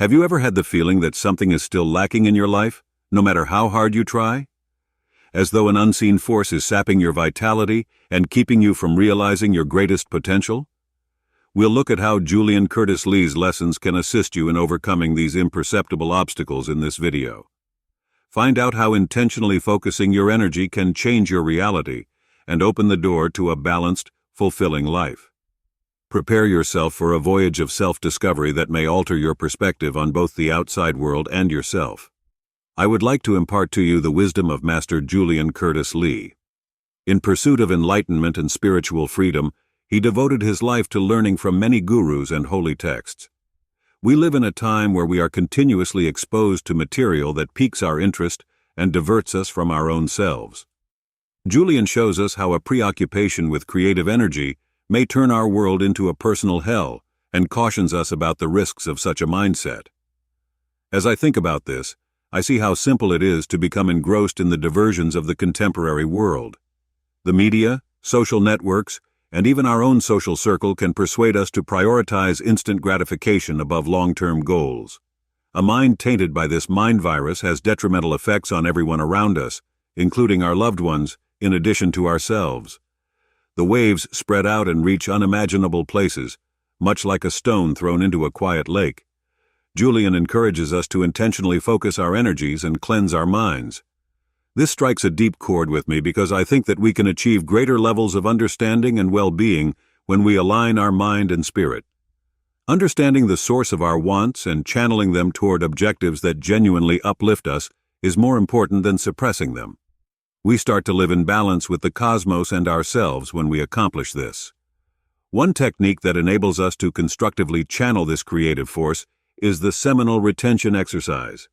Have you ever had the feeling that something is still lacking in your life, no matter how hard you try? As though an unseen force is sapping your vitality and keeping you from realizing your greatest potential? We'll look at how Julian Curtis Lee's lessons can assist you in overcoming these imperceptible obstacles in this video. Find out how intentionally focusing your energy can change your reality and open the door to a balanced, fulfilling life. Prepare yourself for a voyage of self-discovery that may alter your perspective on both the outside world and yourself. I would like to impart to you the wisdom of Master Julian Curtis Lee. In pursuit of enlightenment and spiritual freedom, he devoted his life to learning from many gurus and holy texts. We live in a time where we are continuously exposed to material that piques our interest and diverts us from our own selves. Julian shows us how a preoccupation with creative energy may turn our world into a personal hell and cautions us about the risks of such a mindset. As I think about this, I see how simple it is to become engrossed in the diversions of the contemporary world. The media, social networks, and even our own social circle can persuade us to prioritize instant gratification above long-term goals. A mind tainted by this mind virus has detrimental effects on everyone around us, including our loved ones, in addition to ourselves. The waves spread out and reach unimaginable places, much like a stone thrown into a quiet lake. Julian encourages us to intentionally focus our energies and cleanse our minds. This strikes a deep chord with me because I think that we can achieve greater levels of understanding and well-being when we align our mind and spirit. Understanding the source of our wants and channeling them toward objectives that genuinely uplift us is more important than suppressing them. We start to live in balance with the cosmos and ourselves when we accomplish this. One technique that enables us to constructively channel this creative force is the seminal retention exercise.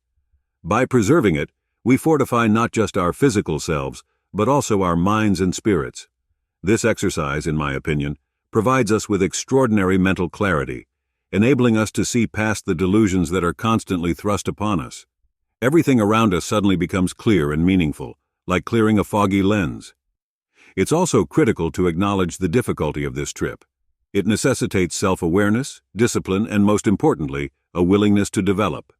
By preserving it, we fortify not just our physical selves, but also our minds and spirits. This exercise, in my opinion, provides us with extraordinary mental clarity, enabling us to see past the delusions that are constantly thrust upon us. Everything around us suddenly becomes clear and meaningful, like clearing a foggy lens. It's also critical to acknowledge the difficulty of this trip. It necessitates self-awareness, discipline, and most importantly, a willingness to develop.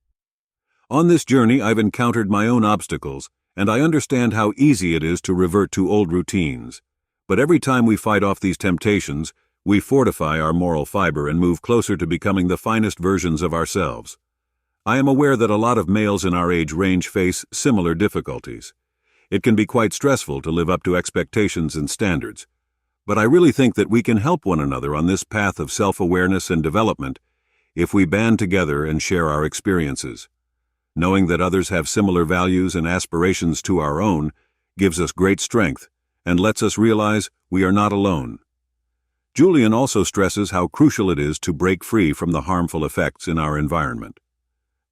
On this journey, I've encountered my own obstacles, and I understand how easy it is to revert to old routines. But every time we fight off these temptations, we fortify our moral fiber and move closer to becoming the finest versions of ourselves. I am aware that a lot of males in our age range face similar difficulties. It can be quite stressful to live up to expectations and standards. But I really think that we can help one another on this path of self-awareness and development if we band together and share our experiences. Knowing that others have similar values and aspirations to our own gives us great strength and lets us realize we are not alone. Julian also stresses how crucial it is to break free from the harmful effects in our environment.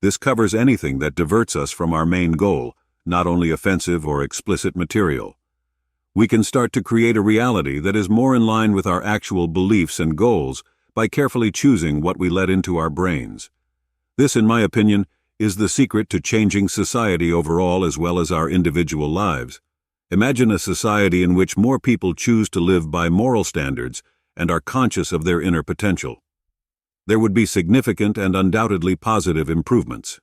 This covers anything that diverts us from our main goal, not only offensive or explicit material. We can start to create a reality that is more in line with our actual beliefs and goals by carefully choosing what we let into our brains. This, in my opinion, is the secret to changing society overall as well as our individual lives. Imagine a society in which more people choose to live by moral standards and are conscious of their inner potential. There would be significant and undoubtedly positive improvements.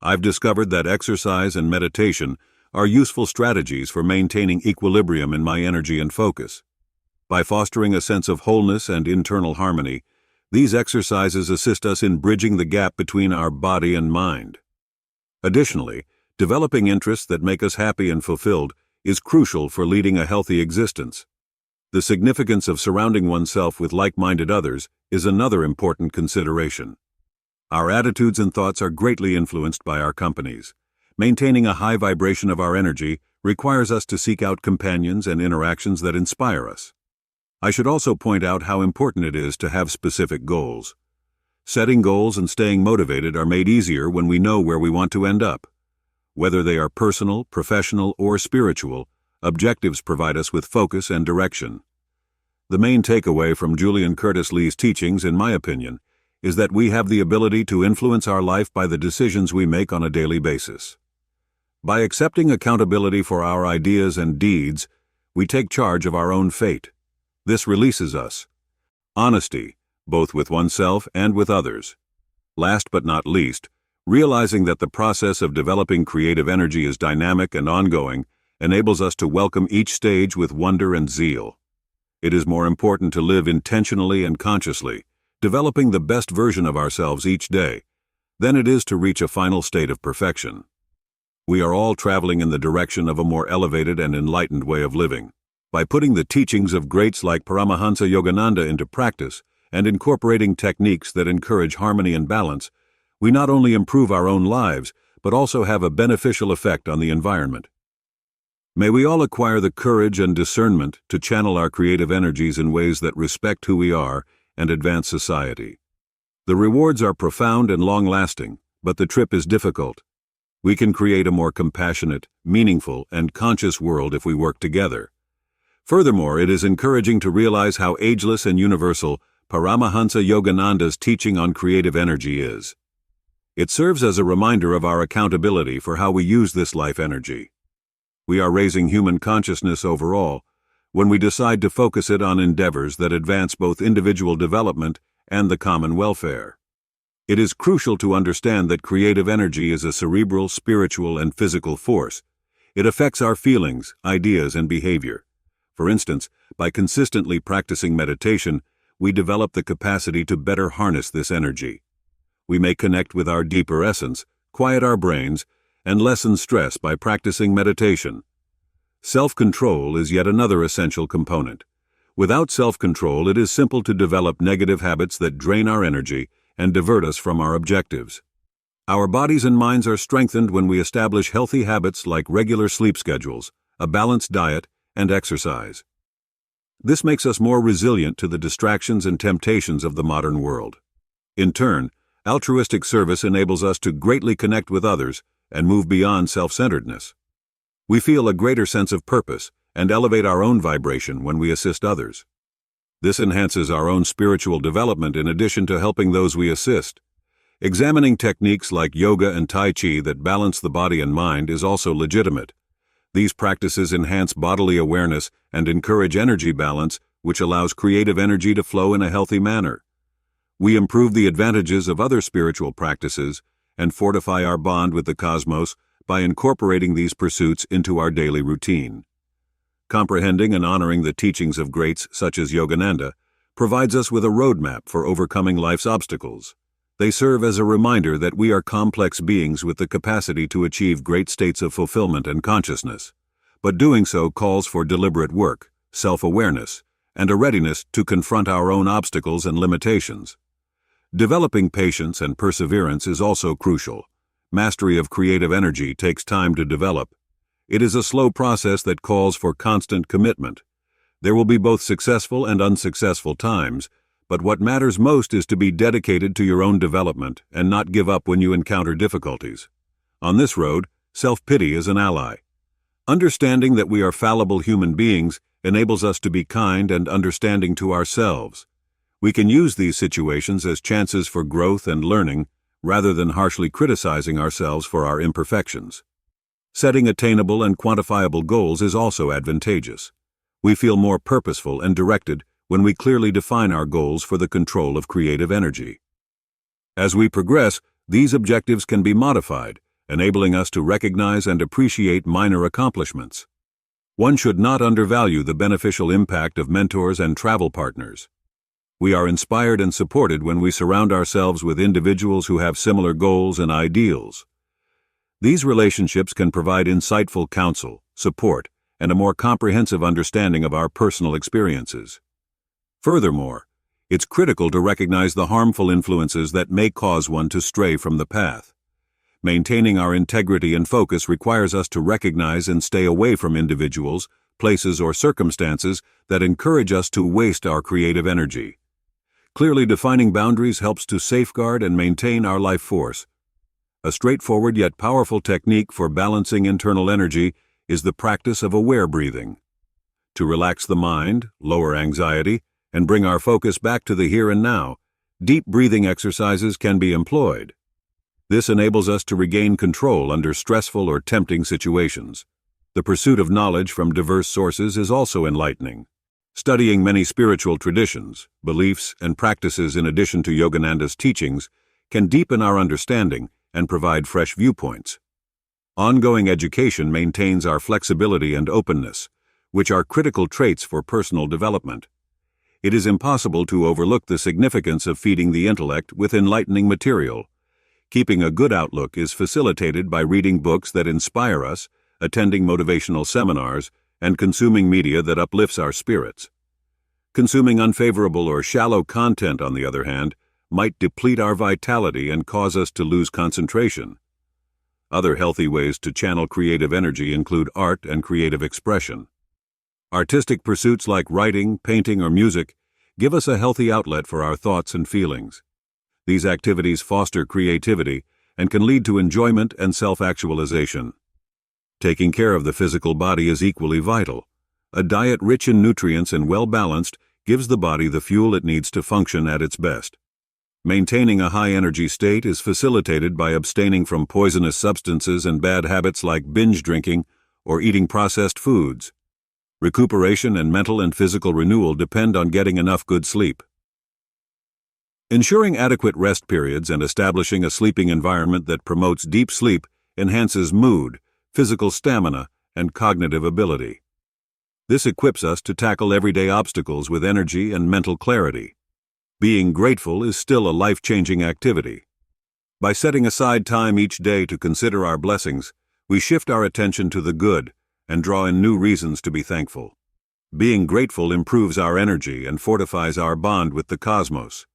I've discovered that exercise and meditation are useful strategies for maintaining equilibrium in my energy and focus. By fostering a sense of wholeness and internal harmony, these exercises assist us in bridging the gap between our body and mind. Additionally, developing interests that make us happy and fulfilled is crucial for leading a healthy existence. The significance of surrounding oneself with like-minded others is another important consideration. Our attitudes and thoughts are greatly influenced by our companies. Maintaining a high vibration of our energy requires us to seek out companions and interactions that inspire us. I should also point out how important it is to have specific goals. Setting goals and staying motivated are made easier when we know where we want to end up. Whether they are personal, professional, or spiritual, objectives provide us with focus and direction. The main takeaway from Julian Curtis Lee's teachings, in my opinion, is that we have the ability to influence our life by the decisions we make on a daily basis. By accepting accountability for our ideas and deeds, we take charge of our own fate. This releases us. Honesty, both with oneself and with others. Last but not least, realizing that the process of developing creative energy is dynamic and ongoing enables us to welcome each stage with wonder and zeal. It is more important to live intentionally and consciously, developing the best version of ourselves each day, than it is to reach a final state of perfection. We are all traveling in the direction of a more elevated and enlightened way of living. By putting the teachings of greats like Paramahansa Yogananda into practice and incorporating techniques that encourage harmony and balance, we not only improve our own lives, but also have a beneficial effect on the environment. May we all acquire the courage and discernment to channel our creative energies in ways that respect who we are and advance society. The rewards are profound and long-lasting, but the trip is difficult. We can create a more compassionate, meaningful, and conscious world if we work together. Furthermore, it is encouraging to realize how ageless and universal Paramahansa Yogananda's teaching on creative energy is. It serves as a reminder of our accountability for how we use this life energy. We are raising human consciousness overall when we decide to focus it on endeavors that advance both individual development and the common welfare. It is crucial to understand that creative energy is a cerebral, spiritual, and physical force. It affects our feelings, ideas, and behavior. For instance, by consistently practicing meditation, we develop the capacity to better harness this energy. We may connect with our deeper essence, quiet our brains, and lessen stress by practicing meditation. Self-control is yet another essential component. Without self-control, it is simple to develop negative habits that drain our energy and divert us from our objectives. Our bodies and minds are strengthened when we establish healthy habits like regular sleep schedules, a balanced diet, and exercise. This makes us more resilient to the distractions and temptations of the modern world. In turn, altruistic service enables us to greatly connect with others and move beyond self-centeredness. We feel a greater sense of purpose and elevate our own vibration when we assist others. This enhances our own spiritual development in addition to helping those we assist. Examining techniques like yoga and tai chi that balance the body and mind is also legitimate. These practices enhance bodily awareness and encourage energy balance, which allows creative energy to flow in a healthy manner. We improve the advantages of other spiritual practices and fortify our bond with the cosmos by incorporating these pursuits into our daily routine. Comprehending and honoring the teachings of greats such as Yogananda provides us with a roadmap for overcoming life's obstacles. They serve as a reminder that we are complex beings with the capacity to achieve great states of fulfillment and consciousness, but doing so calls for deliberate work, self-awareness, and a readiness to confront our own obstacles and limitations. Developing patience and perseverance is also crucial. Mastery of creative energy takes time to develop. It is a slow process that calls for constant commitment. There will be both successful and unsuccessful times, but what matters most is to be dedicated to your own development and not give up when you encounter difficulties. On this road, self-pity is an ally. Understanding that we are fallible human beings enables us to be kind and understanding to ourselves. We can use these situations as chances for growth and learning rather than harshly criticizing ourselves for our imperfections. Setting attainable and quantifiable goals is also advantageous. We feel more purposeful and directed when we clearly define our goals for the control of creative energy. As we progress, these objectives can be modified, enabling us to recognize and appreciate minor accomplishments. One should not undervalue the beneficial impact of mentors and travel partners. We are inspired and supported when we surround ourselves with individuals who have similar goals and ideals. These relationships can provide insightful counsel, support, and a more comprehensive understanding of our personal experiences. Furthermore, it's critical to recognize the harmful influences that may cause one to stray from the path. Maintaining our integrity and focus requires us to recognize and stay away from individuals, places, or circumstances that encourage us to waste our creative energy. Clearly defining boundaries helps to safeguard and maintain our life force. A straightforward yet powerful technique for balancing internal energy is the practice of aware breathing. To relax the mind, lower anxiety, and bring our focus back to the here and now, deep breathing exercises can be employed. This enables us to regain control under stressful or tempting situations. The pursuit of knowledge from diverse sources is also enlightening. Studying many spiritual traditions, beliefs, and practices in addition to Yogananda's teachings can deepen our understanding and provide fresh viewpoints. Ongoing education maintains our flexibility and openness, which are critical traits for personal development. It is impossible to overlook the significance of feeding the intellect with enlightening material. Keeping a good outlook is facilitated by reading books that inspire us, attending motivational seminars, and consuming media that uplifts our spirits. Consuming unfavorable or shallow content, on the other hand, might deplete our vitality and cause us to lose concentration. Other healthy ways to channel creative energy include art and creative expression. Artistic pursuits like writing, painting, or music give us a healthy outlet for our thoughts and feelings. These activities foster creativity and can lead to enjoyment and self-actualization. Taking care of the physical body is equally vital. A diet rich in nutrients and well-balanced gives the body the fuel it needs to function at its best. Maintaining a high-energy state is facilitated by abstaining from poisonous substances and bad habits like binge drinking or eating processed foods. Recuperation and mental and physical renewal depend on getting enough good sleep. Ensuring adequate rest periods and establishing a sleeping environment that promotes deep sleep enhances mood, physical stamina, and cognitive ability. This equips us to tackle everyday obstacles with energy and mental clarity. Being grateful is still a life-changing activity. By setting aside time each day to consider our blessings, we shift our attention to the good and draw in new reasons to be thankful. Being grateful improves our energy and fortifies our bond with the cosmos.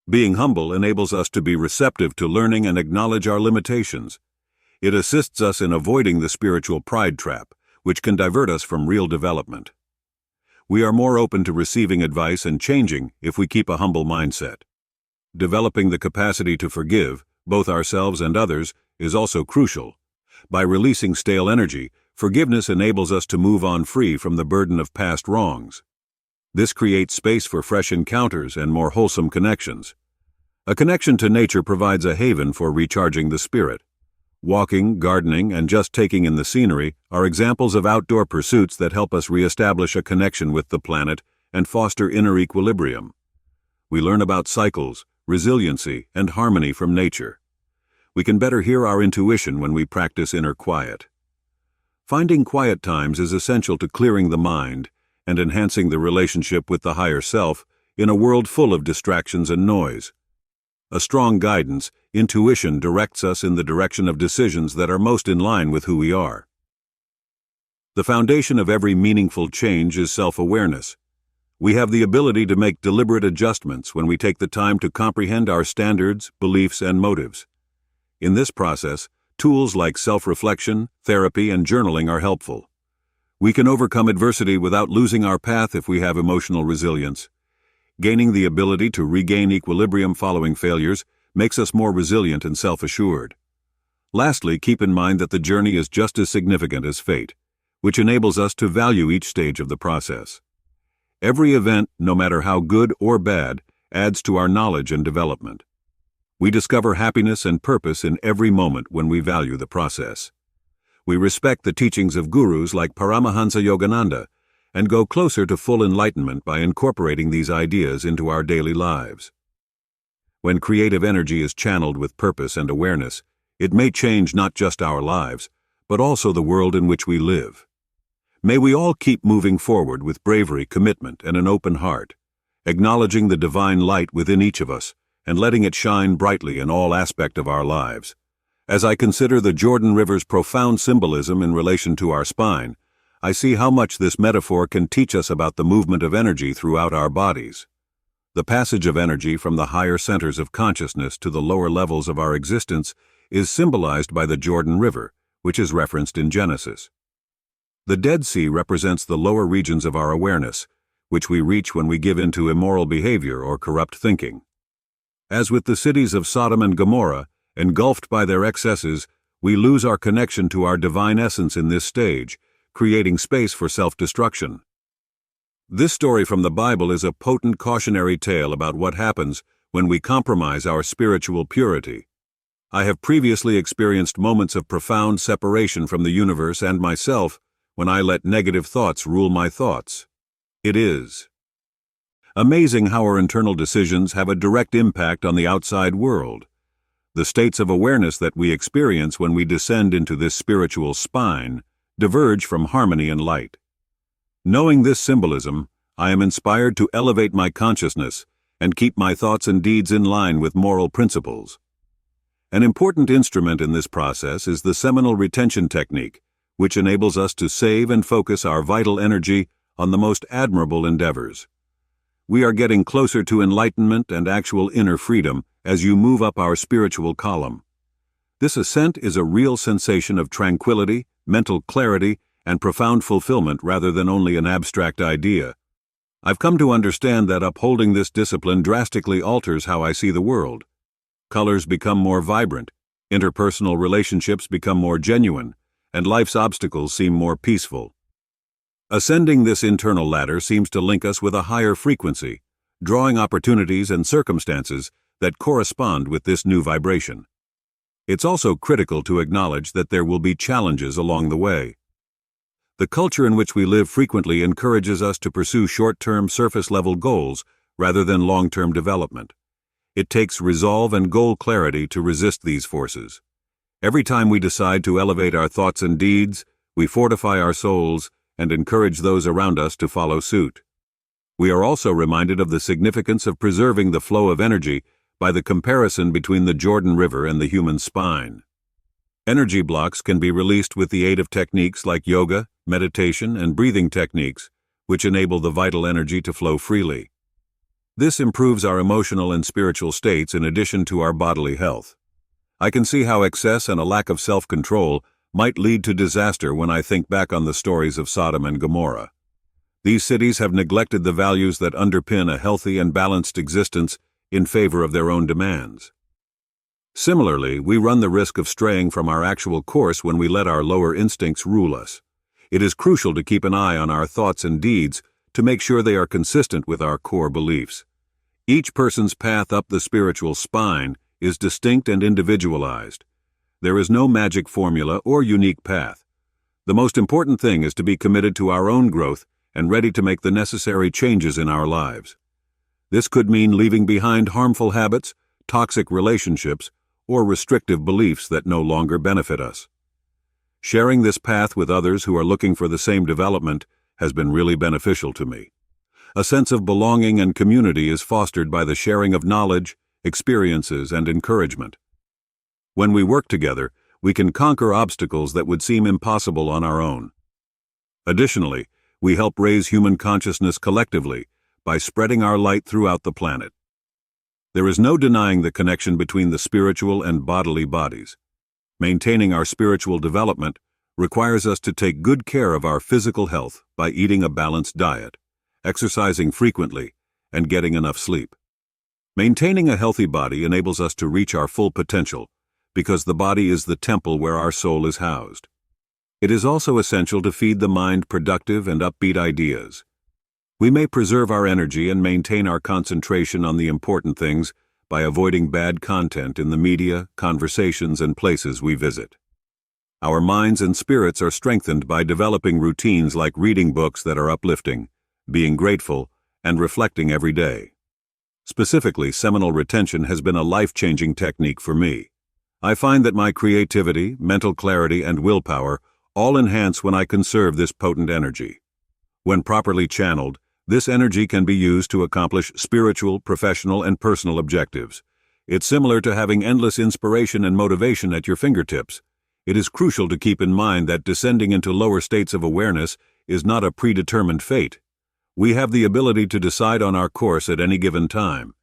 Being humble enables us to be receptive to learning and acknowledge our limitations. It assists us in avoiding the spiritual pride trap, which can divert us from real development. We are more open to receiving advice and changing if we keep a humble mindset. Developing the capacity to forgive, both ourselves and others, is also crucial. By releasing stale energy, forgiveness enables us to move on free from the burden of past wrongs. This creates space for fresh encounters and more wholesome connections. A connection to nature provides a haven for recharging the spirit. Walking, gardening, and just taking in the scenery are examples of outdoor pursuits that help us reestablish a connection with the planet and foster inner equilibrium. We learn about cycles, resiliency, and harmony from nature. We can better hear our intuition when we practice inner quiet. Finding quiet times is essential to clearing the mind and enhancing the relationship with the higher self in a world full of distractions and noise. A strong guidance, intuition directs us in the direction of decisions that are most in line with who we are. The foundation of every meaningful change is self-awareness. We have the ability to make deliberate adjustments when we take the time to comprehend our standards, beliefs, and motives. In this process, tools like self-reflection, therapy, and journaling are helpful. We can overcome adversity without losing our path if we have emotional resilience. Gaining the ability to regain equilibrium following failures makes us more resilient and self-assured. Lastly, keep in mind that the journey is just as significant as fate, which enables us to value each stage of the process. Every event, no matter how good or bad, adds to our knowledge and development. We discover happiness and purpose in every moment when we value the process. We respect the teachings of gurus like Paramahansa Yogananda and go closer to full enlightenment by incorporating these ideas into our daily lives. When creative energy is channeled with purpose and awareness, it may change not just our lives, but also the world in which we live. May we all keep moving forward with bravery, commitment, and an open heart, acknowledging the divine light within each of us and letting it shine brightly in all aspects of our lives. As I consider the Jordan River's profound symbolism in relation to our spine, I see how much this metaphor can teach us about the movement of energy throughout our bodies. The passage of energy from the higher centers of consciousness to the lower levels of our existence is symbolized by the Jordan River, which is referenced in Genesis. The Dead Sea represents the lower regions of our awareness, which we reach when we give in to immoral behavior or corrupt thinking. As with the cities of Sodom and Gomorrah, engulfed by their excesses, we lose our connection to our divine essence in this stage, creating space for self-destruction. This story from the Bible is a potent cautionary tale about what happens when we compromise our spiritual purity. I have previously experienced moments of profound separation from the universe and myself when I let negative thoughts rule my thoughts. It is amazing how our internal decisions have a direct impact on the outside world. The states of awareness that we experience when we descend into this spiritual spine diverge from harmony and light. Knowing this symbolism, I am inspired to elevate my consciousness and keep my thoughts and deeds in line with moral principles. An important instrument in this process is the seminal retention technique, which enables us to save and focus our vital energy on the most admirable endeavors. We are getting closer to enlightenment and actual inner freedom as you move up our spiritual column. This ascent is a real sensation of tranquility, mental clarity, and profound fulfillment rather than only an abstract idea. I've come to understand that upholding this discipline drastically alters how I see the world. Colors become more vibrant, interpersonal relationships become more genuine, and life's obstacles seem more peaceful. Ascending this internal ladder seems to link us with a higher frequency, drawing opportunities and circumstances that correspond with this new vibration. It's also critical to acknowledge that there will be challenges along the way. The culture in which we live frequently encourages us to pursue short-term surface-level goals rather than long-term development. It takes resolve and goal clarity to resist these forces. Every time we decide to elevate our thoughts and deeds, we fortify our souls and encourage those around us to follow suit. We are also reminded of the significance of preserving the flow of energy by the comparison between the Jordan River and the human spine. Energy blocks can be released with the aid of techniques like yoga, meditation, and breathing techniques, which enable the vital energy to flow freely. This improves our emotional and spiritual states in addition to our bodily health. I can see how excess and a lack of self-control might lead to disaster when I think back on the stories of Sodom and Gomorrah. These cities have neglected the values that underpin a healthy and balanced existence in favor of their own demands. Similarly, we run the risk of straying from our actual course when we let our lower instincts rule us. It is crucial to keep an eye on our thoughts and deeds to make sure they are consistent with our core beliefs. Each person's path up the spiritual spine is distinct and individualized. There is no magic formula or unique path. The most important thing is to be committed to our own growth and ready to make the necessary changes in our lives. This could mean leaving behind harmful habits, toxic relationships, or restrictive beliefs that no longer benefit us. Sharing this path with others who are looking for the same development has been really beneficial to me. A sense of belonging and community is fostered by the sharing of knowledge, experiences, and encouragement. When we work together, we can conquer obstacles that would seem impossible on our own. Additionally, we help raise human consciousness collectively by spreading our light throughout the planet. There is no denying the connection between the spiritual and bodily bodies. Maintaining our spiritual development requires us to take good care of our physical health by eating a balanced diet, exercising frequently, and getting enough sleep. Maintaining a healthy body enables us to reach our full potential because the body is the temple where our soul is housed. It is also essential to feed the mind productive and upbeat ideas. We may preserve our energy and maintain our concentration on the important things by avoiding bad content in the media, conversations, and places we visit. Our minds and spirits are strengthened by developing routines like reading books that are uplifting, being grateful, and reflecting every day. Specifically, seminal retention has been a life-changing technique for me. I find that my creativity, mental clarity, and willpower all enhance when I conserve this potent energy. When properly channeled, this energy can be used to accomplish spiritual, professional, and personal objectives. It's similar to having endless inspiration and motivation at your fingertips. It is crucial to keep in mind that descending into lower states of awareness is not a predetermined fate. We have the ability to decide on our course at any given time.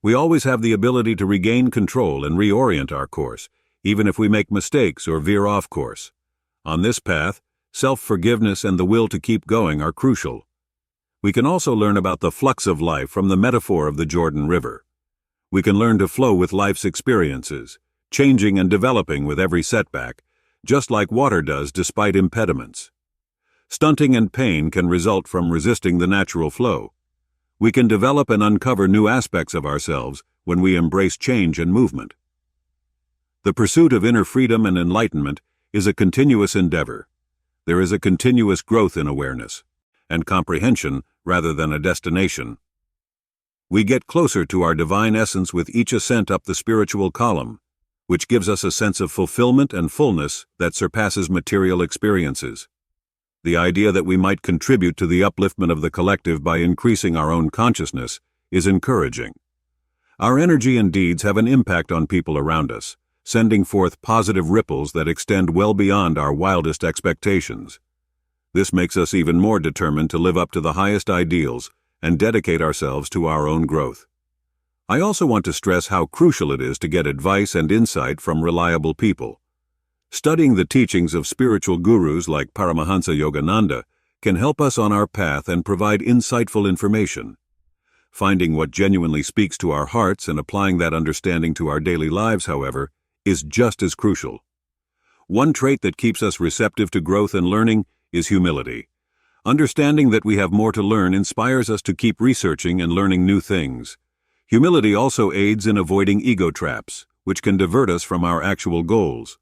We always have the ability to regain control and reorient our course, even if we make mistakes or veer off course. On this path, self-forgiveness and the will to keep going are crucial. We can also learn about the flux of life from the metaphor of the Jordan River. We can learn to flow with life's experiences, changing and developing with every setback, just like water does despite impediments. Stunting and pain can result from resisting the natural flow. We can develop and uncover new aspects of ourselves when we embrace change and movement. The pursuit of inner freedom and enlightenment is a continuous endeavor. There is a continuous growth in awareness and comprehension rather than a destination. We get closer to our divine essence with each ascent up the spiritual column. which gives us a sense of fulfillment and fullness that surpasses material experiences. The idea that we might contribute to the upliftment of the collective by increasing our own consciousness is encouraging. Our energy and deeds have an impact on people around us, sending forth positive ripples that extend well beyond our wildest expectations. This makes us even more determined to live up to the highest ideals and dedicate ourselves to our own growth. I also want to stress how crucial it is to get advice and insight from reliable people. Studying the teachings of spiritual gurus like Paramahansa Yogananda can help us on our path and provide insightful information. Finding what genuinely speaks to our hearts and applying that understanding to our daily lives, however, is just as crucial. One trait that keeps us receptive to growth and learning is humility. Understanding that we have more to learn inspires us to keep researching and learning new things. Humility also aids in avoiding ego traps, which can divert us from our actual goals.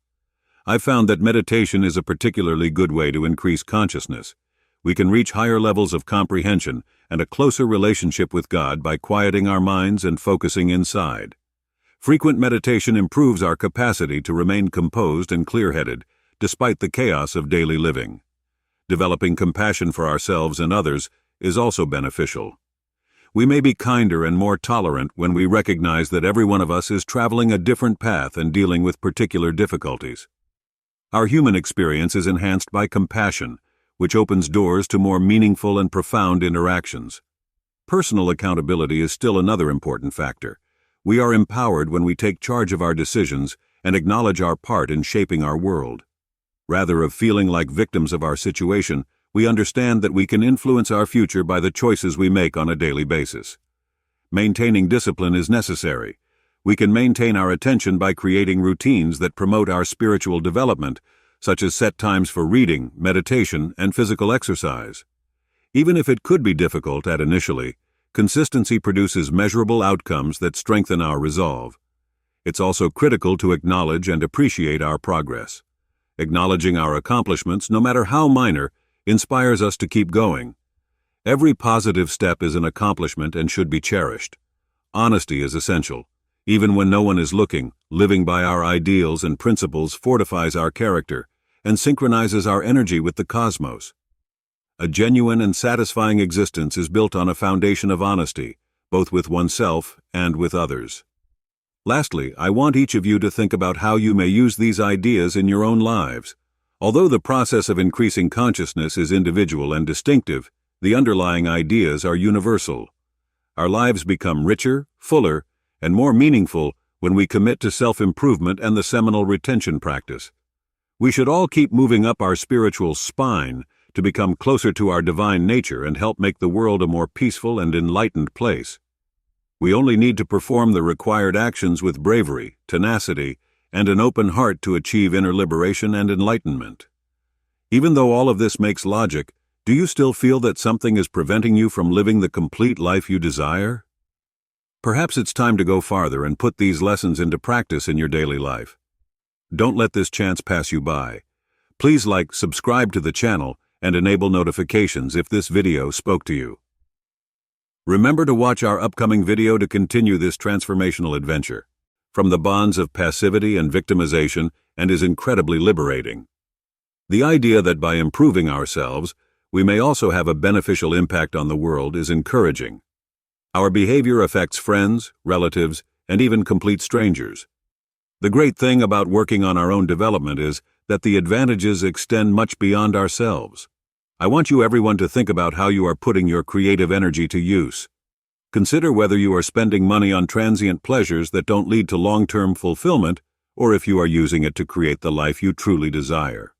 I've found that meditation is a particularly good way to increase consciousness. We can reach higher levels of comprehension and a closer relationship with God by quieting our minds and focusing inside. Frequent meditation improves our capacity to remain composed and clear-headed, despite the chaos of daily living. Developing compassion for ourselves and others is also beneficial. We may be kinder and more tolerant when we recognize that every one of us is traveling a different path and dealing with particular difficulties. Our human experience is enhanced by compassion, which opens doors to more meaningful and profound interactions. Personal accountability is still another important factor. We are empowered when we take charge of our decisions and acknowledge our part in shaping our world. Rather than feeling like victims of our situation, we understand that we can influence our future by the choices we make on a daily basis. Maintaining discipline is necessary. We can maintain our attention by creating routines that promote our spiritual development, such as set times for reading, meditation, and physical exercise. Even if it could be difficult initially, consistency produces measurable outcomes that strengthen our resolve. It's also critical to acknowledge and appreciate our progress. Acknowledging our accomplishments, no matter how minor, inspires us to keep going. Every positive step is an accomplishment and should be cherished. Honesty is essential. Even when no one is looking, living by our ideals and principles fortifies our character and synchronizes our energy with the cosmos. A genuine and satisfying existence is built on a foundation of honesty, both with oneself and with others. Lastly, I want each of you to think about how you may use these ideas in your own lives. Although the process of increasing consciousness is individual and distinctive, the underlying ideas are universal. Our lives become richer, fuller, and more meaningful when we commit to self-improvement and the seminal retention practice. We should all keep moving up our spiritual spine to become closer to our divine nature and help make the world a more peaceful and enlightened place. We only need to perform the required actions with bravery, tenacity, and an open heart to achieve inner liberation and enlightenment. Even though all of this makes logic, do you still feel that something is preventing you from living the complete life you desire? Perhaps it's time to go farther and put these lessons into practice in your daily life. Don't let this chance pass you by. Please like, subscribe to the channel, and enable notifications if this video spoke to you. Remember to watch our upcoming video to continue this transformational adventure. From the bonds of passivity and victimization, and is incredibly liberating. The idea that by improving ourselves, we may also have a beneficial impact on the world is encouraging. Our behavior affects friends, relatives, and even complete strangers. The great thing about working on our own development is that the advantages extend much beyond ourselves. I want you everyone to think about how you are putting your creative energy to use. Consider whether you are spending money on transient pleasures that don't lead to long-term fulfillment, or if you are using it to create the life you truly desire.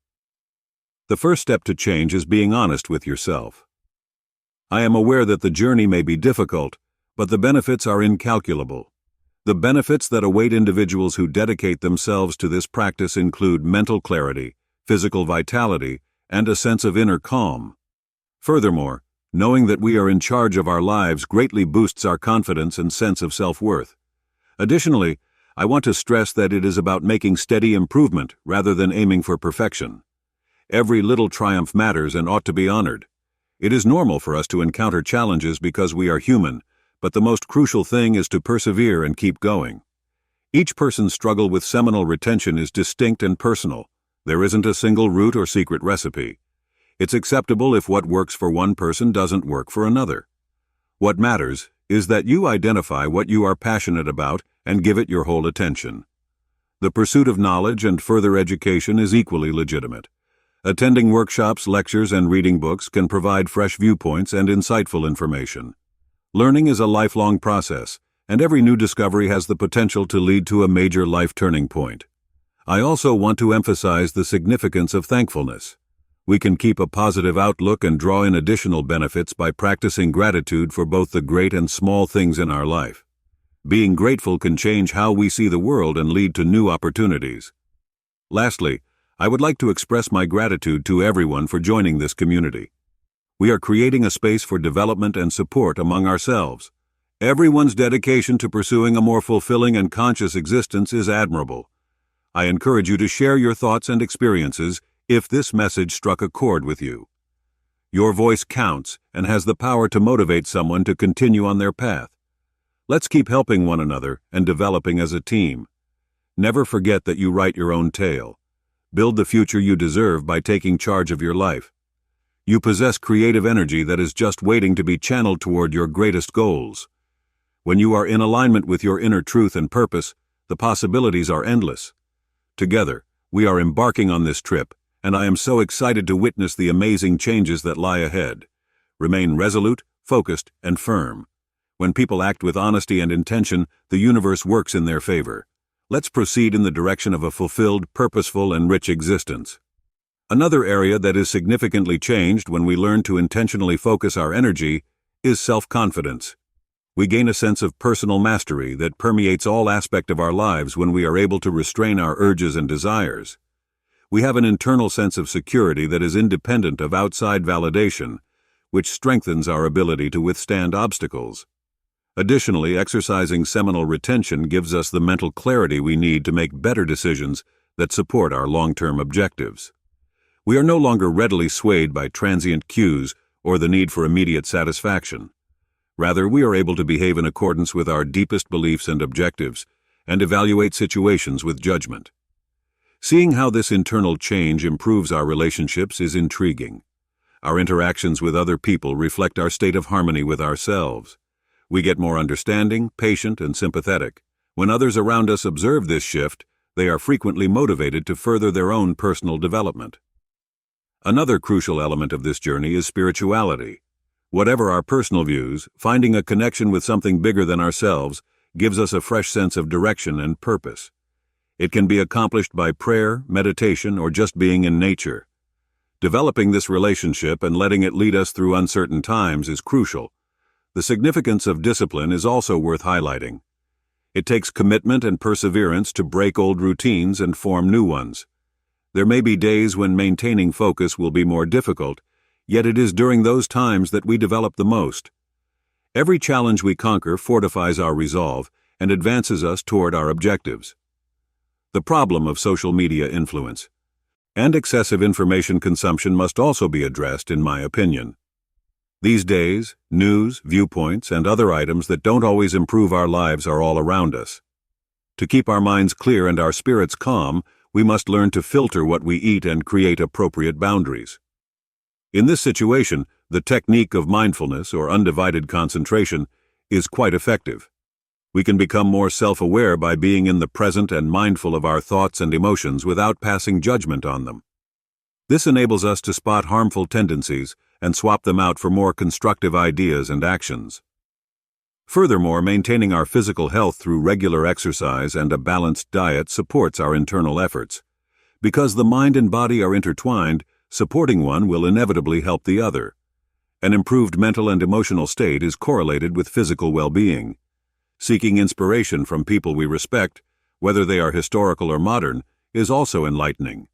The first step to change is being honest with yourself. I am aware that the journey may be difficult, but the benefits are incalculable. The benefits that await individuals who dedicate themselves to this practice include mental clarity, physical vitality, and a sense of inner calm. Furthermore, knowing that we are in charge of our lives greatly boosts our confidence and sense of self-worth. Additionally, I want to stress that it is about making steady improvement rather than aiming for perfection. Every little triumph matters and ought to be honored. It is normal for us to encounter challenges because we are human, but the most crucial thing is to persevere and keep going. Each person's struggle with seminal retention is distinct and personal. There isn't a single route or secret recipe. It's acceptable if what works for one person doesn't work for another. What matters is that you identify what you are passionate about and give it your whole attention. The pursuit of knowledge and further education is equally legitimate. Attending workshops, lectures, and reading books can provide fresh viewpoints and insightful information. Learning is a lifelong process, and every new discovery has the potential to lead to a major life turning point. I also want to emphasize the significance of thankfulness. We can keep a positive outlook and draw in additional benefits by practicing gratitude for both the great and small things in our life. Being grateful can change how we see the world and lead to new opportunities. Lastly, I would like to express my gratitude to everyone for joining this community. We are creating a space for development and support among ourselves. Everyone's dedication to pursuing a more fulfilling and conscious existence is admirable. I encourage you to share your thoughts and experiences if this message struck a chord with you. Your voice counts and has the power to motivate someone to continue on their path. Let's keep helping one another and developing as a team. Never forget that you write your own tale. Build the future you deserve by taking charge of your life. You possess creative energy that is just waiting to be channeled toward your greatest goals. When you are in alignment with your inner truth and purpose, the possibilities are endless. Together, we are embarking on this trip, and I am so excited to witness the amazing changes that lie ahead. Remain resolute, focused, and firm. When people act with honesty and intention, the universe works in their favor. Let's proceed in the direction of a fulfilled, purposeful, and rich existence. Another area that is significantly changed when we learn to intentionally focus our energy is self-confidence. We gain a sense of personal mastery that permeates all aspects of our lives when we are able to restrain our urges and desires. We have an internal sense of security that is independent of outside validation, which strengthens our ability to withstand obstacles. Additionally, exercising seminal retention gives us the mental clarity we need to make better decisions that support our long-term objectives. We are no longer readily swayed by transient cues or the need for immediate satisfaction. Rather, we are able to behave in accordance with our deepest beliefs and objectives, and evaluate situations with judgment. Seeing how this internal change improves our relationships is intriguing. Our interactions with other people reflect our state of harmony with ourselves. We get more understanding, patient, and sympathetic. When others around us observe this shift, they are frequently motivated to further their own personal development. Another crucial element of this journey is spirituality. Whatever our personal views, finding a connection with something bigger than ourselves gives us a fresh sense of direction and purpose. It can be accomplished by prayer, meditation, or just being in nature. Developing this relationship and letting it lead us through uncertain times is crucial. The significance of discipline is also worth highlighting. It takes commitment and perseverance to break old routines and form new ones. There may be days when maintaining focus will be more difficult, yet it is during those times that we develop the most. Every challenge we conquer fortifies our resolve and advances us toward our objectives. The problem of social media influence and excessive information consumption must also be addressed, in my opinion. These days, news, viewpoints, and other items that don't always improve our lives are all around us. To keep our minds clear and our spirits calm, we must learn to filter what we eat and create appropriate boundaries. In this situation, the technique of mindfulness or undivided concentration is quite effective. We can become more self-aware by being in the present and mindful of our thoughts and emotions without passing judgment on them. This enables us to spot harmful tendencies and swap them out for more constructive ideas and actions. Furthermore, maintaining our physical health through regular exercise and a balanced diet supports our internal efforts. Because the mind and body are intertwined, supporting one will inevitably help the other. An improved mental and emotional state is correlated with physical well-being. Seeking inspiration from people we respect, whether they are historical or modern, is also enlightening.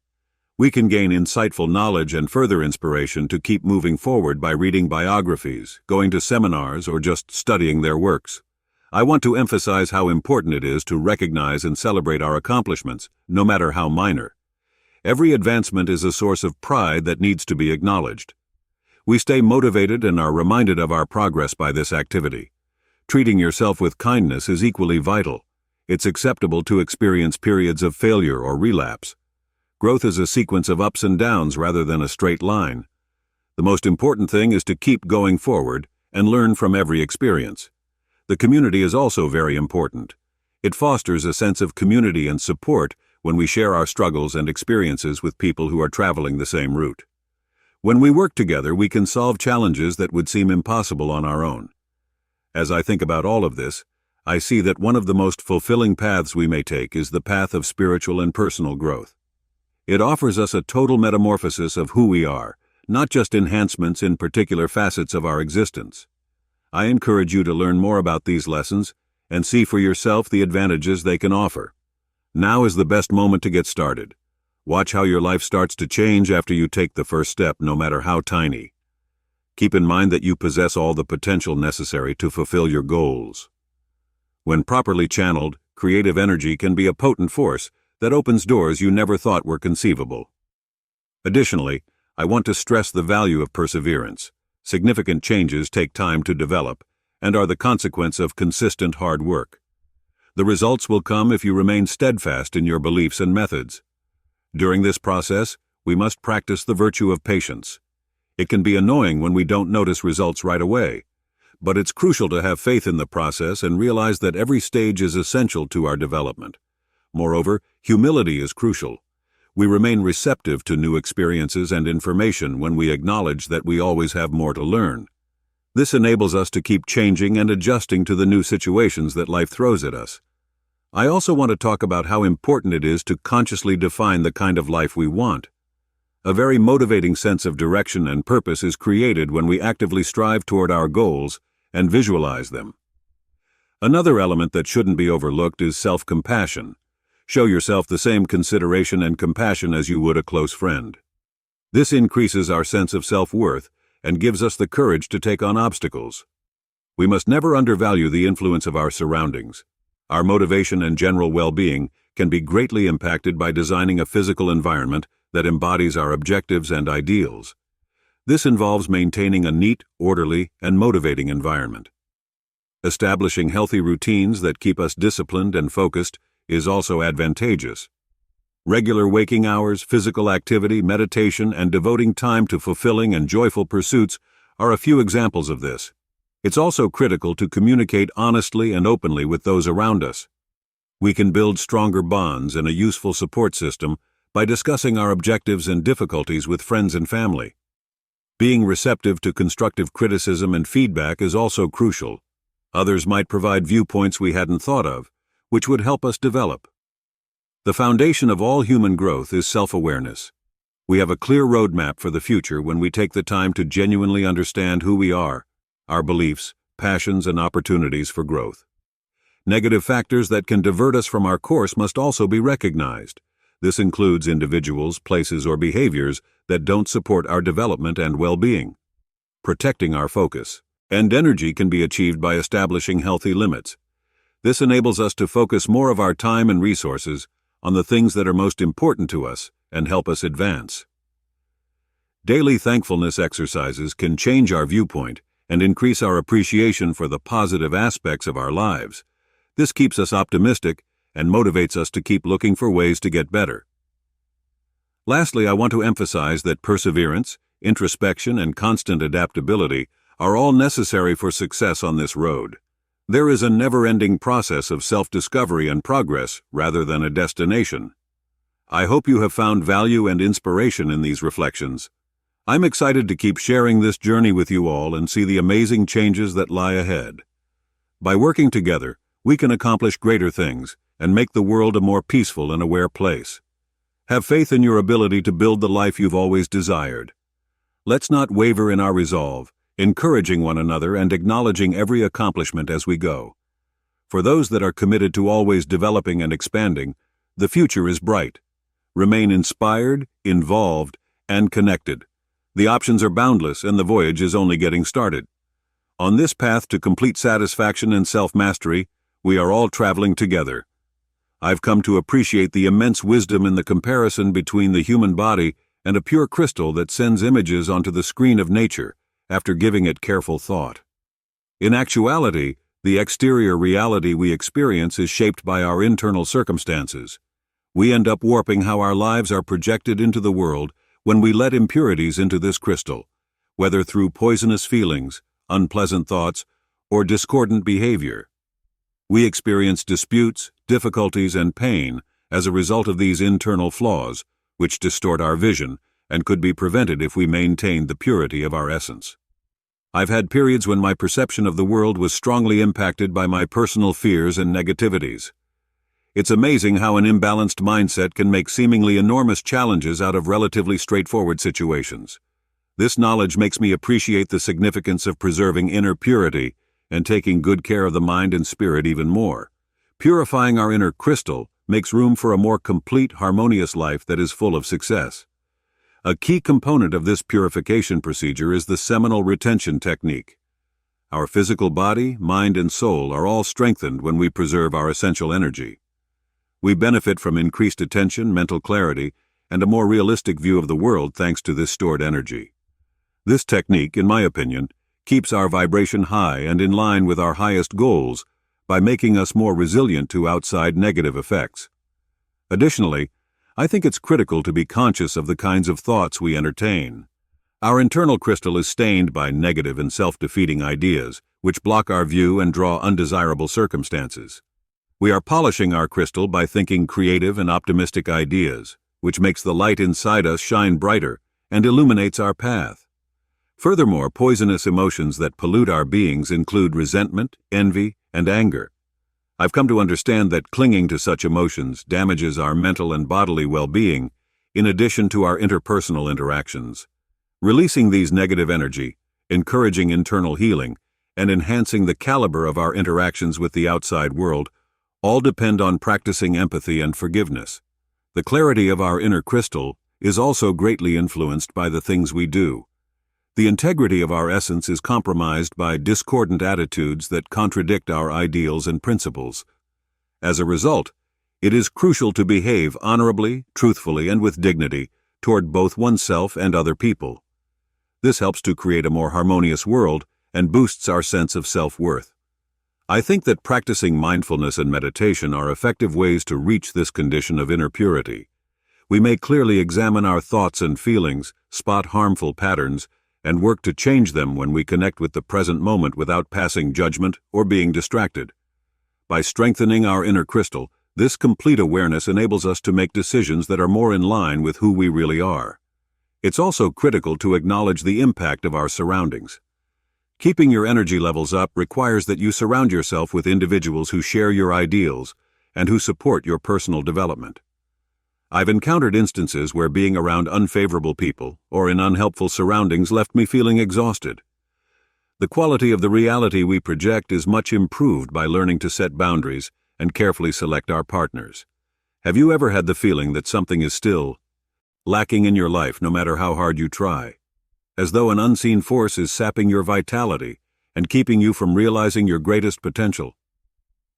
We can gain insightful knowledge and further inspiration to keep moving forward by reading biographies, going to seminars, or just studying their works. I want to emphasize how important it is to recognize and celebrate our accomplishments, no matter how minor. Every advancement is a source of pride that needs to be acknowledged. We stay motivated and are reminded of our progress by this activity. Treating yourself with kindness is equally vital. It's acceptable to experience periods of failure or relapse. Growth is a sequence of ups and downs rather than a straight line. The most important thing is to keep going forward and learn from every experience. The community is also very important. It fosters a sense of community and support when we share our struggles and experiences with people who are traveling the same route. When we work together, we can solve challenges that would seem impossible on our own. As I think about all of this, I see that one of the most fulfilling paths we may take is the path of spiritual and personal growth. It offers us a total metamorphosis of who we are, not just enhancements in particular facets of our existence. I encourage you to learn more about these lessons and see for yourself the advantages they can offer. Now is the best moment to get started. Watch how your life starts to change after you take the first step, no matter how tiny. Keep in mind that you possess all the potential necessary to fulfill your goals. When properly channeled, creative energy can be a potent force that opens doors you never thought were conceivable. Additionally, I want to stress the value of perseverance. Significant changes take time to develop and are the consequence of consistent hard work. The results will come if you remain steadfast in your beliefs and methods. During this process, we must practice the virtue of patience. It can be annoying when we don't notice results right away, but it's crucial to have faith in the process and realize that every stage is essential to our development. Moreover, humility is crucial. We remain receptive to new experiences and information when we acknowledge that we always have more to learn. This enables us to keep changing and adjusting to the new situations that life throws at us. I also want to talk about how important it is to consciously define the kind of life we want. A very motivating sense of direction and purpose is created when we actively strive toward our goals and visualize them. Another element that shouldn't be overlooked is self-compassion. Show yourself the same consideration and compassion as you would a close friend. This increases our sense of self-worth and gives us the courage to take on obstacles. We must never undervalue the influence of our surroundings. Our motivation and general well-being can be greatly impacted by designing a physical environment that embodies our objectives and ideals. This involves maintaining a neat, orderly, and motivating environment. Establishing healthy routines that keep us disciplined and focused is also advantageous. Regular waking hours, physical activity, meditation, and devoting time to fulfilling and joyful pursuits are a few examples of this. It's also critical to communicate honestly and openly with those around us. We can build stronger bonds and a useful support system by discussing our objectives and difficulties with friends and family. Being receptive to constructive criticism and feedback is also crucial. Others might provide viewpoints we hadn't thought of, which would help us develop. The foundation of all human growth is self-awareness. We have a clear roadmap for the future when we take the time to genuinely understand who we are, our beliefs, passions, and opportunities for growth. Negative factors that can divert us from our course must also be recognized. This includes individuals, places, or behaviors that don't support our development and well-being. Protecting our focus and energy can be achieved by establishing healthy limits. This enables us to focus more of our time and resources on the things that are most important to us and help us advance. Daily thankfulness exercises can change our viewpoint and increase our appreciation for the positive aspects of our lives. This keeps us optimistic and motivates us to keep looking for ways to get better. Lastly, I want to emphasize that perseverance, introspection, and constant adaptability are all necessary for success on this road. There is a never-ending process of self-discovery and progress rather than a destination. I hope you have found value and inspiration in these reflections. I'm excited to keep sharing this journey with you all and see the amazing changes that lie ahead. By working together, we can accomplish greater things and make the world a more peaceful and aware place. Have faith in your ability to build the life you've always desired. Let's not waver in our resolve, encouraging one another and acknowledging every accomplishment as we go. For those that are committed to always developing and expanding, the future is bright. Remain inspired, involved, and connected. The options are boundless and the voyage is only getting started. On this path to complete satisfaction and self-mastery, we are all traveling together. I've come to appreciate the immense wisdom in the comparison between the human body and a pure crystal that sends images onto the screen of nature after giving it careful thought. In actuality, The exterior reality we experience is shaped by our internal circumstances. We end up warping how our lives are projected into the world when we let impurities into this crystal, whether through poisonous feelings, unpleasant thoughts, or discordant behavior. We experience disputes, difficulties, and pain as a result of these internal flaws, which distort our vision and could be prevented if we maintained the purity of our essence. I've had periods when my perception of the world was strongly impacted by my personal fears and negativities. It's amazing how an imbalanced mindset can make seemingly enormous challenges out of relatively straightforward situations. This knowledge makes me appreciate the significance of preserving inner purity and taking good care of the mind and spirit even more. Purifying our inner crystal makes room for a more complete, harmonious life that is full of success. A key component of this purification procedure is the seminal retention technique. Our physical body, mind, and soul are all strengthened when we preserve our essential energy. We benefit from increased attention, mental clarity, and a more realistic view of the world thanks to this stored energy. This technique, in my opinion, keeps our vibration high and in line with our highest goals by making us more resilient to outside negative effects. Additionally, I think it's critical to be conscious of the kinds of thoughts we entertain. Our internal crystal is stained by negative and self-defeating ideas, which block our view and draw undesirable circumstances. We are polishing our crystal by thinking creative and optimistic ideas, which makes the light inside us shine brighter and illuminates our path. Furthermore, poisonous emotions that pollute our beings include resentment, envy, and anger. I've come to understand that clinging to such emotions damages our mental and bodily well-being, in addition to our interpersonal interactions. Releasing these negative energy, encouraging internal healing, and enhancing the caliber of our interactions with the outside world all depend on practicing empathy and forgiveness. The clarity of our inner crystal is also greatly influenced by the things we do. The integrity of our essence is compromised by discordant attitudes that contradict our ideals and principles. As a result, it is crucial to behave honorably, truthfully, and with dignity toward both oneself and other people. This helps to create a more harmonious world and boosts our sense of self-worth. I think that practicing mindfulness and meditation are effective ways to reach this condition of inner purity. We may clearly examine our thoughts and feelings, spot harmful patterns, and work to change them when we connect with the present moment without passing judgment or being distracted. By strengthening our inner crystal, this complete awareness enables us to make decisions that are more in line with who we really are. It's also critical to acknowledge the impact of our surroundings. Keeping your energy levels up requires that you surround yourself with individuals who share your ideals and who support your personal development. I've encountered instances where being around unfavorable people or in unhelpful surroundings left me feeling exhausted. The quality of the reality we project is much improved by learning to set boundaries and carefully select our partners. Have you ever had the feeling that something is still lacking in your life no matter how hard you try? As though an unseen force is sapping your vitality and keeping you from realizing your greatest potential?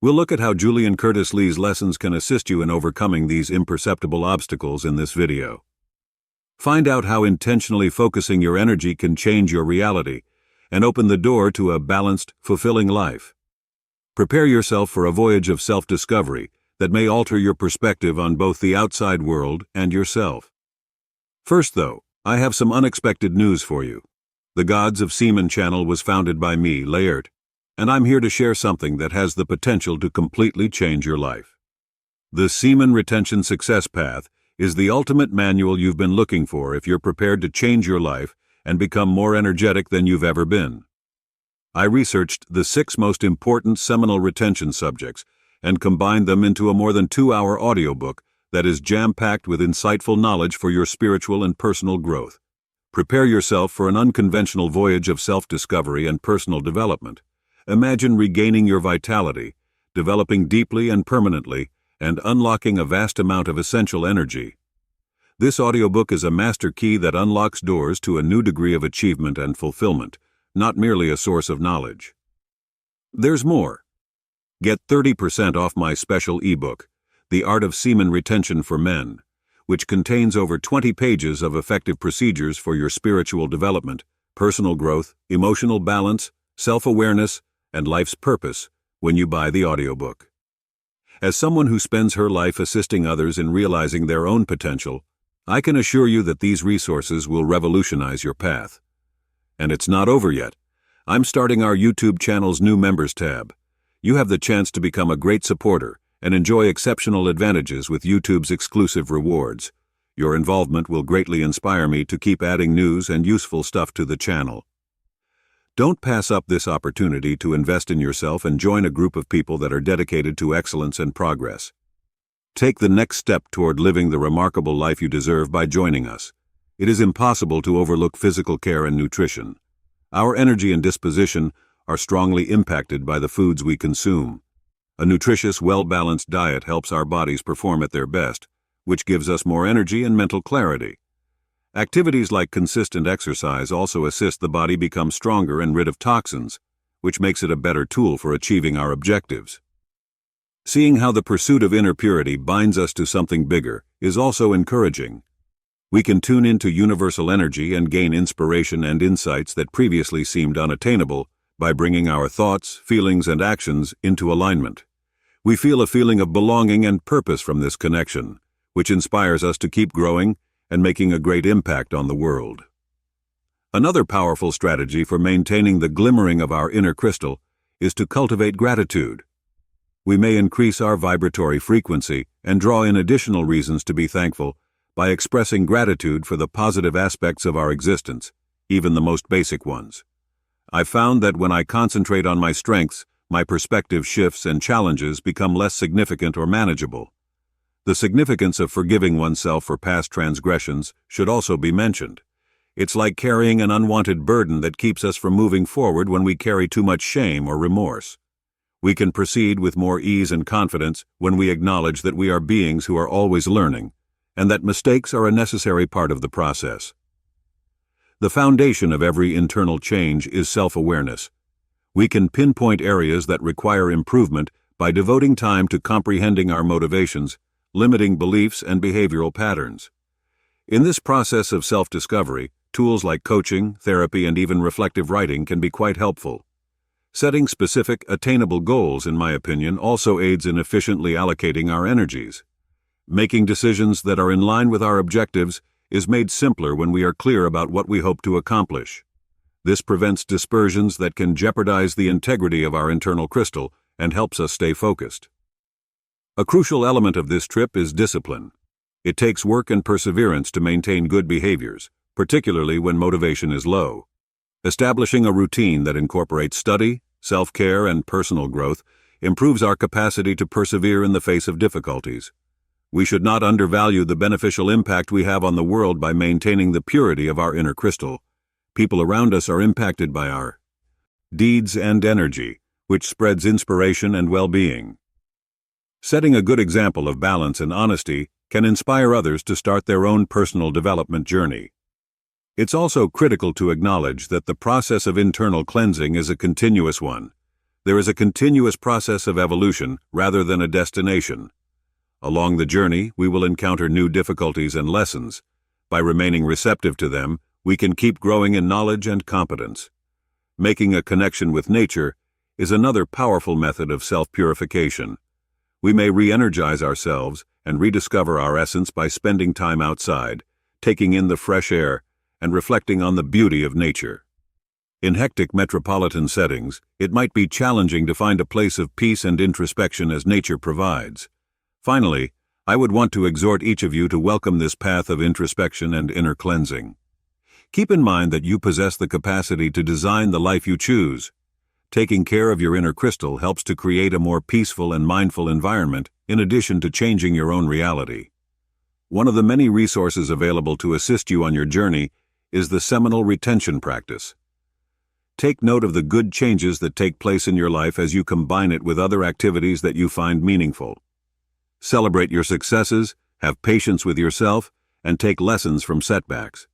We'll look at how Julian Curtis Lee's lessons can assist you in overcoming these imperceptible obstacles in this video. Find out how intentionally focusing your energy can change your reality and open the door to a balanced, fulfilling life. Prepare yourself for a voyage of self-discovery that may alter your perspective on both the outside world and yourself. First, though, I have some unexpected news for you. The Gods of Semen channel was founded by me, Laert, and I'm here to share something that has the potential to completely change your life. The Semen Retention Success Path is the ultimate manual you've been looking for if you're prepared to change your life and become more energetic than you've ever been. I researched the 6 most important seminal retention subjects and combined them into a more than 2-hour audiobook that is jam-packed with insightful knowledge for your spiritual and personal growth. Prepare yourself for an unconventional voyage of self-discovery and personal development. Imagine regaining your vitality, developing deeply and permanently, and unlocking a vast amount of essential energy. This audiobook is a master key that unlocks doors to a new degree of achievement and fulfillment, not merely a source of knowledge. There's more. Get 30% off my special ebook, The Art of Semen Retention for Men, which contains over 20 pages of effective procedures for your spiritual development, personal growth, emotional balance, self-awareness, and life's purpose when you buy the audiobook. As someone who spends her life assisting others in realizing their own potential, I can assure you that these resources will revolutionize your path. And it's not over yet. I'm starting our YouTube channel's new members tab. You have the chance to become a great supporter and enjoy exceptional advantages with YouTube's exclusive rewards. Your involvement will greatly inspire me to keep adding news and useful stuff to the channel. Don't pass up this opportunity to invest in yourself and join a group of people that are dedicated to excellence and progress. Take the next step toward living the remarkable life you deserve by joining us. It is impossible to overlook physical care and nutrition. Our energy and disposition are strongly impacted by the foods we consume. A nutritious, well-balanced diet helps our bodies perform at their best, which gives us more energy and mental clarity. Activities like consistent exercise also assist the body become stronger and rid of toxins, which makes it a better tool for achieving our objectives. Seeing how the pursuit of inner purity binds us to something bigger is also encouraging. We can tune into universal energy and gain inspiration and insights that previously seemed unattainable by bringing our thoughts, feelings, and actions into alignment. We feel a feeling of belonging and purpose from this connection, which inspires us to keep growing and making a great impact on the world. Another powerful strategy for maintaining the glimmering of our inner crystal is to cultivate gratitude. We may increase our vibratory frequency and draw in additional reasons to be thankful by expressing gratitude for the positive aspects of our existence, even the most basic ones. I've found that when I concentrate on my strengths, my perspective shifts and challenges become less significant or manageable. The significance of forgiving oneself for past transgressions should also be mentioned. It's like carrying an unwanted burden that keeps us from moving forward when we carry too much shame or remorse. We can proceed with more ease and confidence when we acknowledge that we are beings who are always learning, and that mistakes are a necessary part of the process. The foundation of every internal change is self-awareness. We can pinpoint areas that require improvement by devoting time to comprehending our motivations, limiting beliefs and behavioral patterns. In this process of self-discovery, tools like coaching, therapy, and even reflective writing can be quite helpful. Setting specific, attainable goals, in my opinion, also aids in efficiently allocating our energies. Making decisions that are in line with our objectives is made simpler when we are clear about what we hope to accomplish. This prevents dispersions that can jeopardize the integrity of our internal crystal and helps us stay focused. A crucial element of this trip is discipline. It takes work and perseverance to maintain good behaviors, particularly when motivation is low. Establishing a routine that incorporates study, self-care, and personal growth improves our capacity to persevere in the face of difficulties. We should not undervalue the beneficial impact we have on the world by maintaining the purity of our inner crystal. People around us are impacted by our deeds and energy, which spreads inspiration and well-being. Setting a good example of balance and honesty can inspire others to start their own personal development journey. It's also critical to acknowledge that the process of internal cleansing is a continuous one. There is a continuous process of evolution rather than a destination. Along the journey, we will encounter new difficulties and lessons. By remaining receptive to them, we can keep growing in knowledge and competence. Making a connection with nature is another powerful method of self-purification. We may re-energize ourselves and rediscover our essence by spending time outside, taking in the fresh air, and reflecting on the beauty of nature. In hectic metropolitan settings, it might be challenging to find a place of peace and introspection as nature provides. Finally, I would want to exhort each of you to welcome this path of introspection and inner cleansing. Keep in mind that you possess the capacity to design the life you choose. Taking care of your inner crystal helps to create a more peaceful and mindful environment in addition to changing your own reality. One of the many resources available to assist you on your journey is the seminal retention practice. Take note of the good changes that take place in your life as you combine it with other activities that you find meaningful. Celebrate your successes, have patience with yourself, and take lessons from setbacks.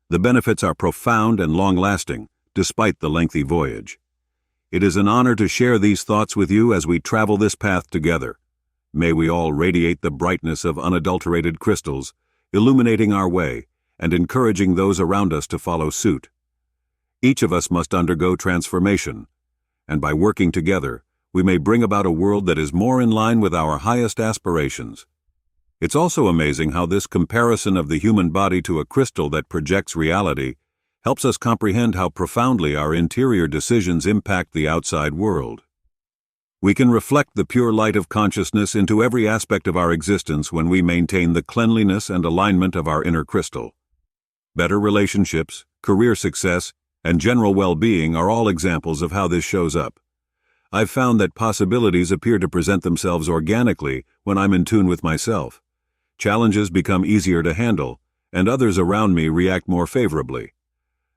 The benefits are profound and long-lasting, despite the lengthy voyage. It is an honor to share these thoughts with you as we travel this path together. May we all radiate the brightness of unadulterated crystals, illuminating our way and encouraging those around us to follow suit. Each of us must undergo transformation, and by working together, we may bring about a world that is more in line with our highest aspirations. It's also amazing how this comparison of the human body to a crystal that projects reality helps us comprehend how profoundly our interior decisions impact the outside world. We can reflect the pure light of consciousness into every aspect of our existence when we maintain the cleanliness and alignment of our inner crystal. Better relationships, career success, and general well-being are all examples of how this shows up. I've found that possibilities appear to present themselves organically when I'm in tune with myself. Challenges become easier to handle, and others around me react more favorably.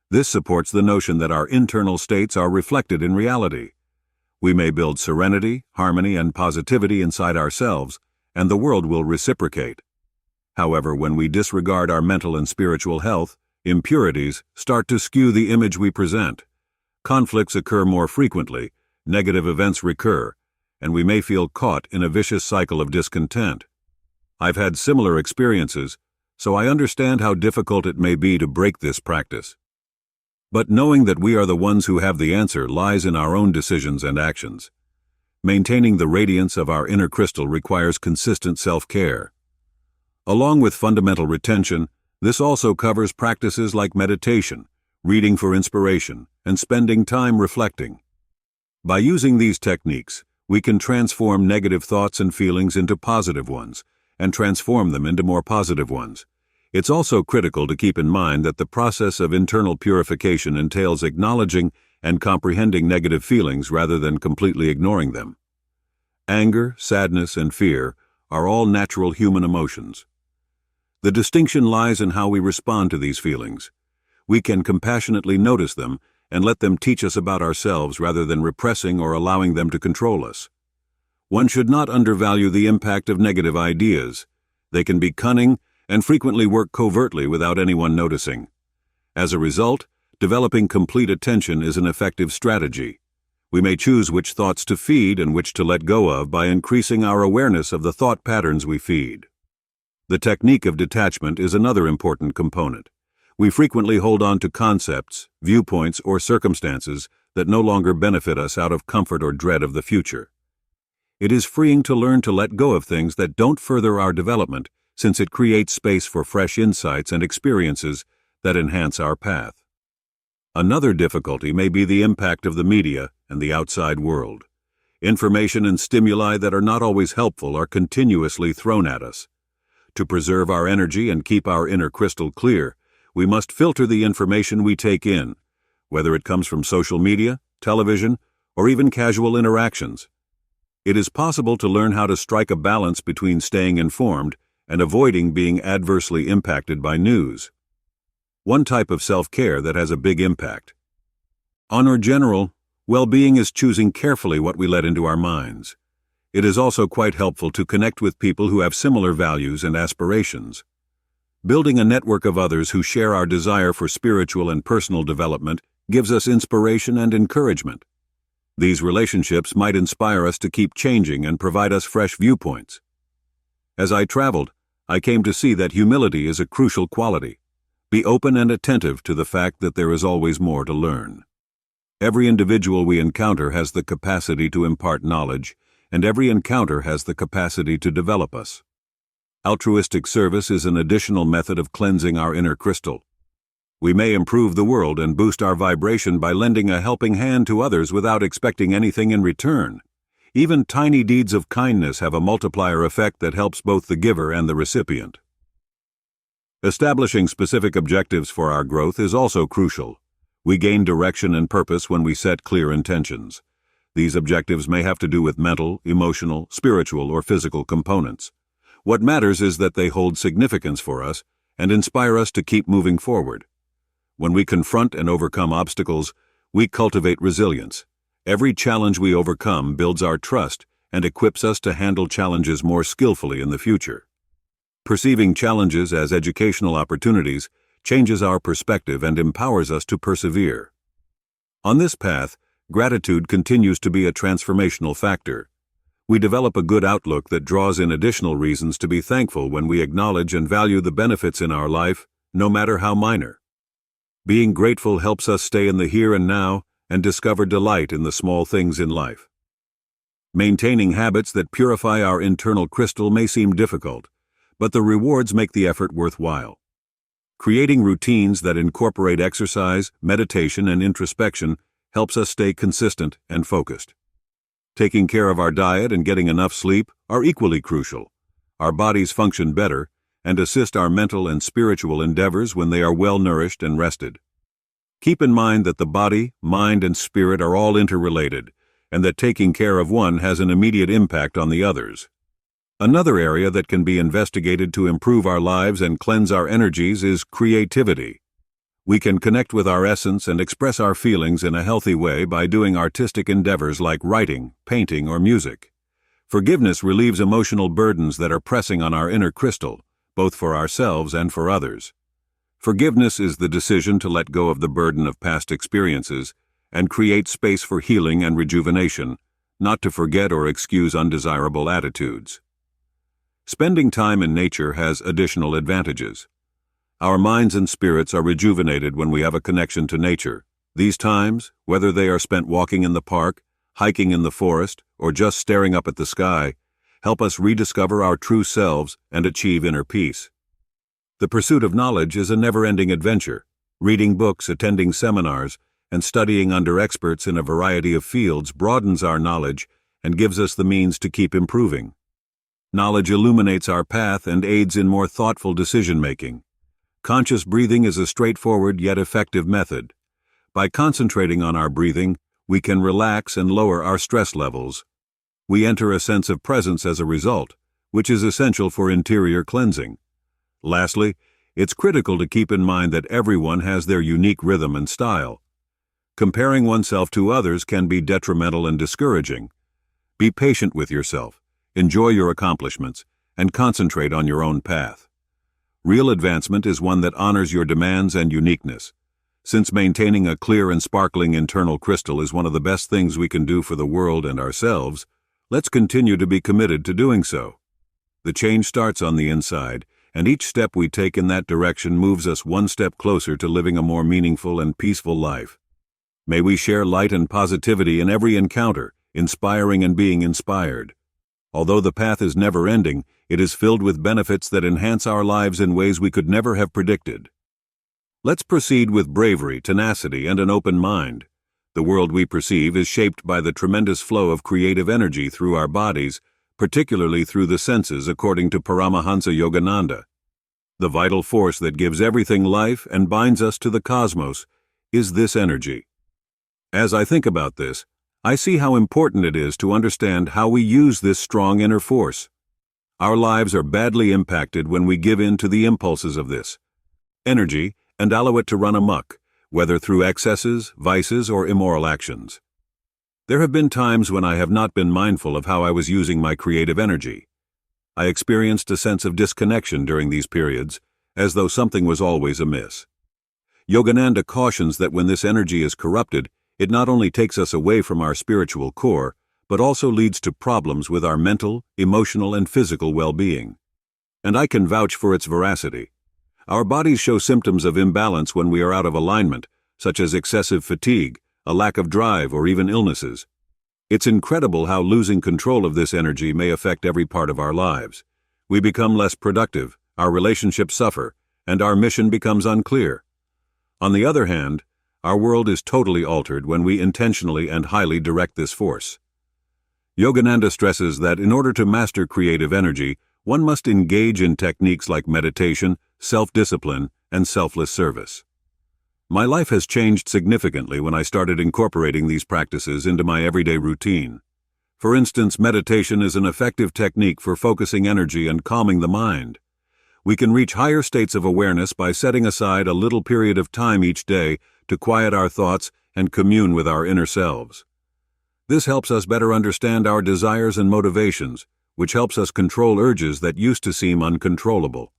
This supports the notion that our internal states are reflected in reality. We may build serenity, harmony, and positivity inside ourselves, and the world will reciprocate. However, when we disregard our mental and spiritual health, impurities start to skew the image we present. Conflicts occur more frequently, negative events recur, and we may feel caught in a vicious cycle of discontent. I've had similar experiences, so I understand how difficult it may be to break this practice. But knowing that we are the ones who have the answer lies in our own decisions and actions. Maintaining the radiance of our inner crystal requires consistent self-care. Along with fundamental retention, this also covers practices like meditation, reading for inspiration, and spending time reflecting. By using these techniques, we can transform negative thoughts and feelings into positive ones, and transform them into more positive ones. It's also critical to keep in mind that the process of internal purification entails acknowledging and comprehending negative feelings rather than completely ignoring them. Anger, sadness, and fear are all natural human emotions. The distinction lies in how we respond to these feelings. We can compassionately notice them and let them teach us about ourselves rather than repressing or allowing them to control us. One should not undervalue the impact of negative ideas. They can be cunning and frequently work covertly without anyone noticing. As a result, developing complete attention is an effective strategy. We may choose which thoughts to feed and which to let go of by increasing our awareness of the thought patterns we feed. The technique of detachment is another important component. We frequently hold on to concepts, viewpoints, or circumstances that no longer benefit us out of comfort or dread of the future. It is freeing to learn to let go of things that don't further our development, since it creates space for fresh insights and experiences that enhance our path. Another difficulty may be the impact of the media and the outside world. Information and stimuli that are not always helpful are continuously thrown at us. To preserve our energy and keep our inner crystal clear, we must filter the information we take in, whether it comes from social media, television, or even casual interactions. It is possible to learn how to strike a balance between staying informed and avoiding being adversely impacted by news. One type of self-care that has a big impact. On our general, well-being is choosing carefully what we let into our minds. It is also quite helpful to connect with people who have similar values and aspirations. Building a network of others who share our desire for spiritual and personal development gives us inspiration and encouragement. These relationships might inspire us to keep changing and provide us fresh viewpoints. As I traveled, I came to see that humility is a crucial quality. Be open and attentive to the fact that there is always more to learn. Every individual we encounter has the capacity to impart knowledge, and every encounter has the capacity to develop us. Altruistic service is an additional method of cleansing our inner crystal. We may improve the world and boost our vibration by lending a helping hand to others without expecting anything in return. Even tiny deeds of kindness have a multiplier effect that helps both the giver and the recipient. Establishing specific objectives for our growth is also crucial. We gain direction and purpose when we set clear intentions. These objectives may have to do with mental, emotional, spiritual, or physical components. What matters is that they hold significance for us and inspire us to keep moving forward. When we confront and overcome obstacles, we cultivate resilience. Every challenge we overcome builds our trust and equips us to handle challenges more skillfully in the future. Perceiving challenges as educational opportunities changes our perspective and empowers us to persevere. On this path, gratitude continues to be a transformational factor. We develop a good outlook that draws in additional reasons to be thankful when we acknowledge and value the benefits in our life, no matter how minor. Being grateful helps us stay in the here and now and discover delight in the small things in life. Maintaining habits that purify our internal crystal may seem difficult, but the rewards make the effort worthwhile. Creating routines that incorporate exercise, meditation, and introspection helps us stay consistent and focused. Taking care of our diet and getting enough sleep are equally crucial. Our bodies function better and assist our mental and spiritual endeavors when they are well nourished and rested. Keep in mind that the body, mind, and spirit are all interrelated, and that taking care of one has an immediate impact on the others. Another area that can be investigated to improve our lives and cleanse our energies is creativity. We can connect with our essence and express our feelings in a healthy way by doing artistic endeavors like writing, painting, or music. Forgiveness relieves emotional burdens that are pressing on our inner crystal, both for ourselves and for others. Forgiveness is the decision to let go of the burden of past experiences and create space for healing and rejuvenation, not to forget or excuse undesirable attitudes. Spending time in nature has additional advantages. Our minds and spirits are rejuvenated when we have a connection to nature. These times, whether they are spent walking in the park, hiking in the forest, or just staring up at the sky, help us rediscover our true selves and achieve inner peace. The pursuit of knowledge is a never-ending adventure. Reading books, attending seminars, and studying under experts in a variety of fields broadens our knowledge and gives us the means to keep improving. Knowledge illuminates our path and aids in more thoughtful decision-making. Conscious breathing is a straightforward yet effective method. By concentrating on our breathing, we can relax and lower our stress levels. We enter a sense of presence as a result, which is essential for interior cleansing. Lastly, it's critical to keep in mind that everyone has their unique rhythm and style. Comparing oneself to others can be detrimental and discouraging. Be patient with yourself, enjoy your accomplishments, and concentrate on your own path. Real advancement is one that honors your demands and uniqueness. Since maintaining a clear and sparkling internal crystal is one of the best things we can do for the world and ourselves, let's continue to be committed to doing so. The change starts on the inside, and each step we take in that direction moves us one step closer to living a more meaningful and peaceful life. May we share light and positivity in every encounter, inspiring and being inspired. Although the path is never-ending, it is filled with benefits that enhance our lives in ways we could never have predicted. Let's proceed with bravery, tenacity, and an open mind. The world we perceive is shaped by the tremendous flow of creative energy through our bodies, particularly through the senses, according to Paramahansa Yogananda. The vital force that gives everything life and binds us to the cosmos is this energy. As I think about this, I see how important it is to understand how we use this strong inner force. Our lives are badly impacted when we give in to the impulses of this energy and allow it to run amok, whether through excesses, vices, or immoral actions. There have been times when I have not been mindful of how I was using my creative energy. I experienced a sense of disconnection during these periods, as though something was always amiss. Yogananda cautions that when this energy is corrupted, it not only takes us away from our spiritual core, but also leads to problems with our mental, emotional, and physical well-being. And I can vouch for its veracity. Our bodies show symptoms of imbalance when we are out of alignment, such as excessive fatigue, a lack of drive, or even illnesses. It's incredible how losing control of this energy may affect every part of our lives. We become less productive, our relationships suffer, and our mission becomes unclear. On the other hand, our world is totally altered when we intentionally and highly direct this force. Yogananda stresses that in order to master creative energy, one must engage in techniques like meditation, self-discipline, and selfless service. My life has changed significantly when I started incorporating these practices into my everyday routine. For instance, meditation is an effective technique for focusing energy and calming the mind. We can reach higher states of awareness by setting aside a little period of time each day to quiet our thoughts and commune with our inner selves. This helps us better understand our desires and motivations, which helps us control urges that used to seem uncontrollable.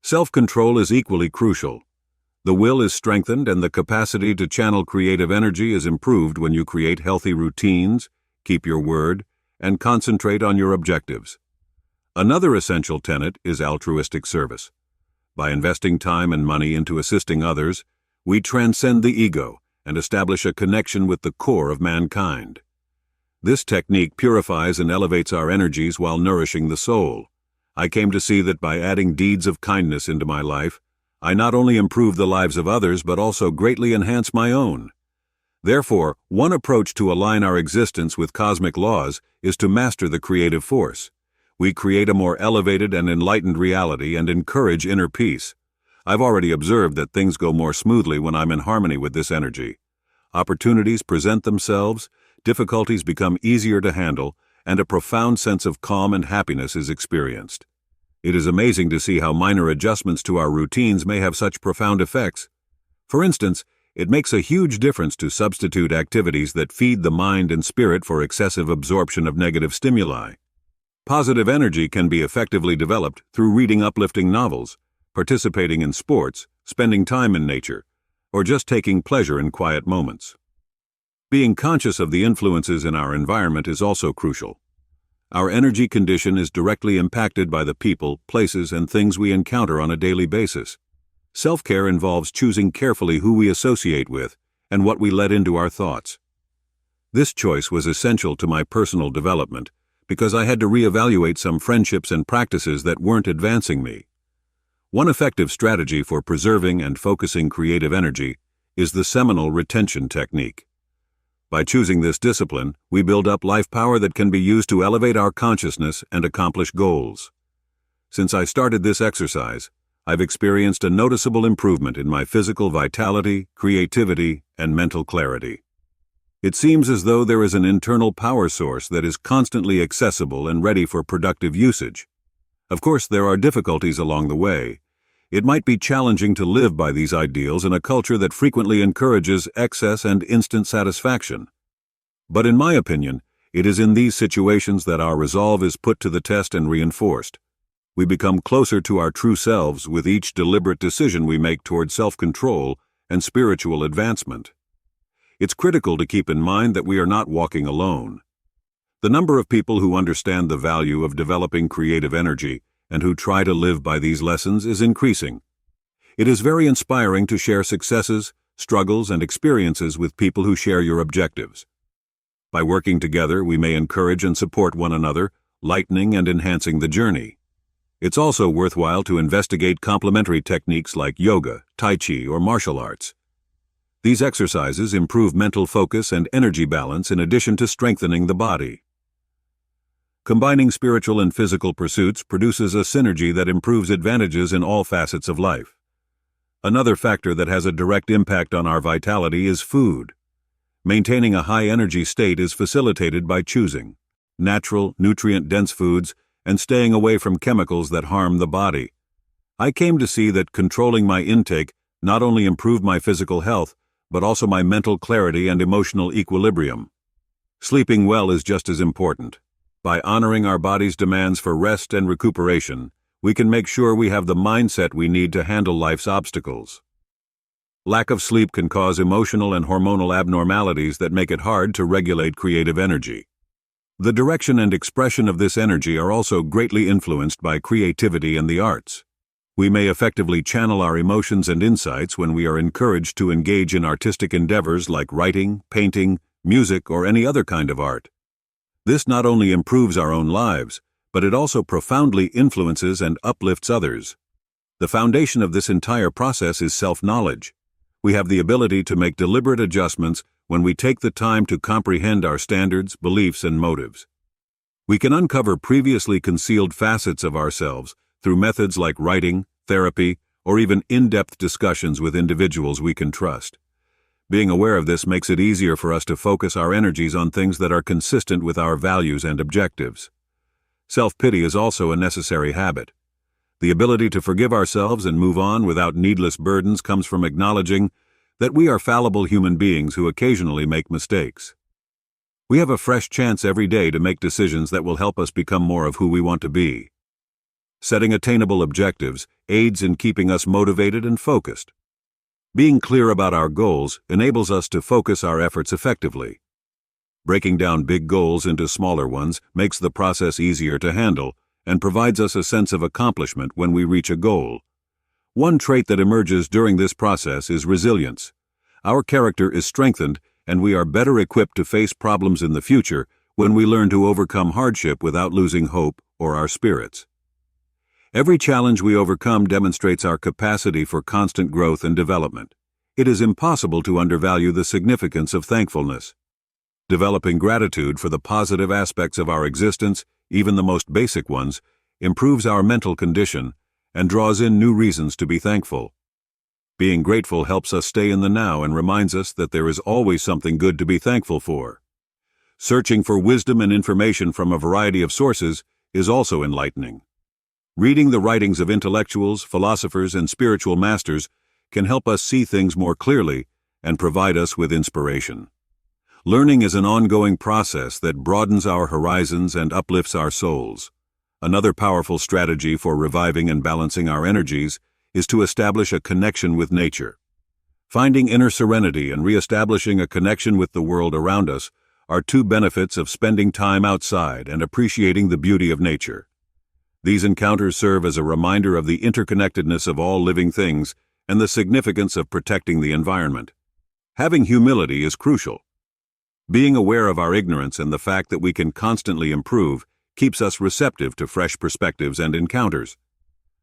Self-control is equally crucial. The will is strengthened and the capacity to channel creative energy is improved when you create healthy routines, keep your word, and concentrate on your objectives. Another essential tenet is altruistic service. By investing time and money into assisting others, we transcend the ego and establish a connection with the core of mankind. This technique purifies and elevates our energies while nourishing the soul. I came to see that by adding deeds of kindness into my life, I not only improve the lives of others but also greatly enhance my own. Therefore, one approach to align our existence with cosmic laws is to master the creative force. We create a more elevated and enlightened reality and encourage inner peace. I've already observed that things go more smoothly when I'm in harmony with this energy. Opportunities present themselves, difficulties become easier to handle, and a profound sense of calm and happiness is experienced. It is amazing to see how minor adjustments to our routines may have such profound effects. For instance, it makes a huge difference to substitute activities that feed the mind and spirit for excessive absorption of negative stimuli. Positive energy can be effectively developed through reading uplifting novels, participating in sports, spending time in nature, or just taking pleasure in quiet moments. Being conscious of the influences in our environment is also crucial. Our energy condition is directly impacted by the people, places, and things we encounter on a daily basis. Self-care involves choosing carefully who we associate with and what we let into our thoughts. This choice was essential to my personal development because I had to reevaluate some friendships and practices that weren't advancing me. One effective strategy for preserving and focusing creative energy is the seminal retention technique. By choosing this discipline, we build up life power that can be used to elevate our consciousness and accomplish goals. Since I started this exercise, I've experienced a noticeable improvement in my physical vitality, creativity, and mental clarity. It seems as though there is an internal power source that is constantly accessible and ready for productive usage. Of course, there are difficulties along the way. It might be challenging to live by these ideals in a culture that frequently encourages excess and instant satisfaction. But in my opinion, it is in these situations that our resolve is put to the test and reinforced. We become closer to our true selves with each deliberate decision we make toward self-control and spiritual advancement. It's critical to keep in mind that we are not walking alone. The number of people who understand the value of developing creative energy and who try to live by these lessons is increasing. It is very inspiring to share successes, struggles, and experiences with people who share your objectives. By working together, we may encourage and support one another, lightening and enhancing the journey. It's also worthwhile to investigate complementary techniques like yoga, tai chi, or martial arts. These exercises improve mental focus and energy balance in addition to strengthening the body. Combining spiritual and physical pursuits produces a synergy that improves advantages in all facets of life. Another factor that has a direct impact on our vitality is food. Maintaining a high energy state is facilitated by choosing natural, nutrient-dense foods and staying away from chemicals that harm the body. I came to see that controlling my intake not only improved my physical health, but also my mental clarity and emotional equilibrium. Sleeping well is just as important. By honoring our body's demands for rest and recuperation, we can make sure we have the mindset we need to handle life's obstacles. Lack of sleep can cause emotional and hormonal abnormalities that make it hard to regulate creative energy. The direction and expression of this energy are also greatly influenced by creativity and the arts. We may effectively channel our emotions and insights when we are encouraged to engage in artistic endeavors like writing, painting, music, or any other kind of art. This not only improves our own lives, but it also profoundly influences and uplifts others. The foundation of this entire process is self-knowledge. We have the ability to make deliberate adjustments when we take the time to comprehend our standards, beliefs, and motives. We can uncover previously concealed facets of ourselves through methods like writing, therapy, or even in-depth discussions with individuals we can trust. Being aware of this makes it easier for us to focus our energies on things that are consistent with our values and objectives. Self-pity is also a necessary habit. The ability to forgive ourselves and move on without needless burdens comes from acknowledging that we are fallible human beings who occasionally make mistakes. We have a fresh chance every day to make decisions that will help us become more of who we want to be. Setting attainable objectives aids in keeping us motivated and focused. Being clear about our goals enables us to focus our efforts effectively. Breaking down big goals into smaller ones makes the process easier to handle and provides us a sense of accomplishment when we reach a goal. One trait that emerges during this process is resilience. Our character is strengthened, and we are better equipped to face problems in the future when we learn to overcome hardship without losing hope or our spirits. Every challenge we overcome demonstrates our capacity for constant growth and development. It is impossible to undervalue the significance of thankfulness. Developing gratitude for the positive aspects of our existence, even the most basic ones, improves our mental condition and draws in new reasons to be thankful. Being grateful helps us stay in the now and reminds us that there is always something good to be thankful for. Searching for wisdom and information from a variety of sources is also enlightening. Reading the writings of intellectuals, philosophers, and spiritual masters can help us see things more clearly and provide us with inspiration. Learning is an ongoing process that broadens our horizons and uplifts our souls. Another powerful strategy for reviving and balancing our energies is to establish a connection with nature. Finding inner serenity and reestablishing a connection with the world around us are two benefits of spending time outside and appreciating the beauty of nature. These encounters serve as a reminder of the interconnectedness of all living things and the significance of protecting the environment. Having humility is crucial. Being aware of our ignorance and the fact that we can constantly improve keeps us receptive to fresh perspectives and encounters.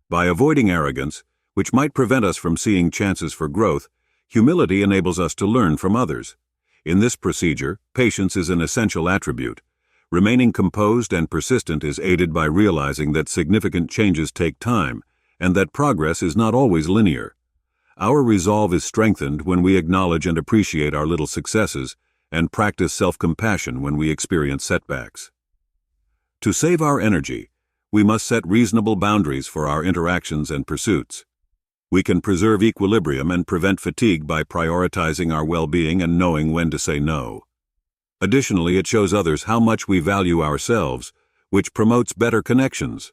By avoiding arrogance, which might prevent us from seeing chances for growth, humility enables us to learn from others. In this procedure, patience is an essential attribute. Remaining composed and persistent is aided by realizing that significant changes take time and that progress is not always linear. Our resolve is strengthened when we acknowledge and appreciate our little successes and practice self-compassion when we experience setbacks. To save our energy, we must set reasonable boundaries for our interactions and pursuits. We can preserve equilibrium and prevent fatigue by prioritizing our well-being and knowing when to say no. Additionally, it shows others how much we value ourselves, which promotes better connections.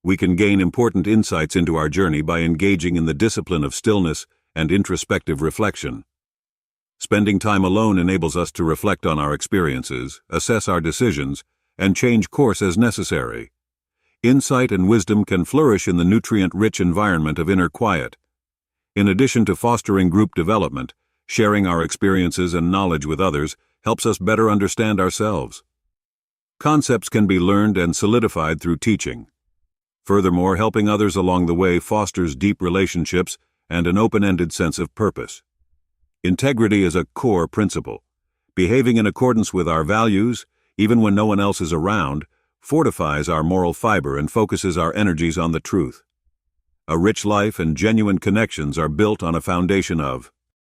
We can gain important insights into our journey by engaging in the discipline of stillness and introspective reflection. Spending time alone enables us to reflect on our experiences, assess our decisions, and change course as necessary. Insight and wisdom can flourish in the nutrient-rich environment of inner quiet. In addition to fostering group development, sharing our experiences and knowledge with others helps us better understand ourselves. Concepts can be learned and solidified through teaching. Furthermore, helping others along the way fosters deep relationships and an open-ended sense of purpose. Integrity is a core principle. Behaving in accordance with our values, even when no one else is around, fortifies our moral fiber and focuses our energies on the truth. A rich life and genuine connections are built on a foundation of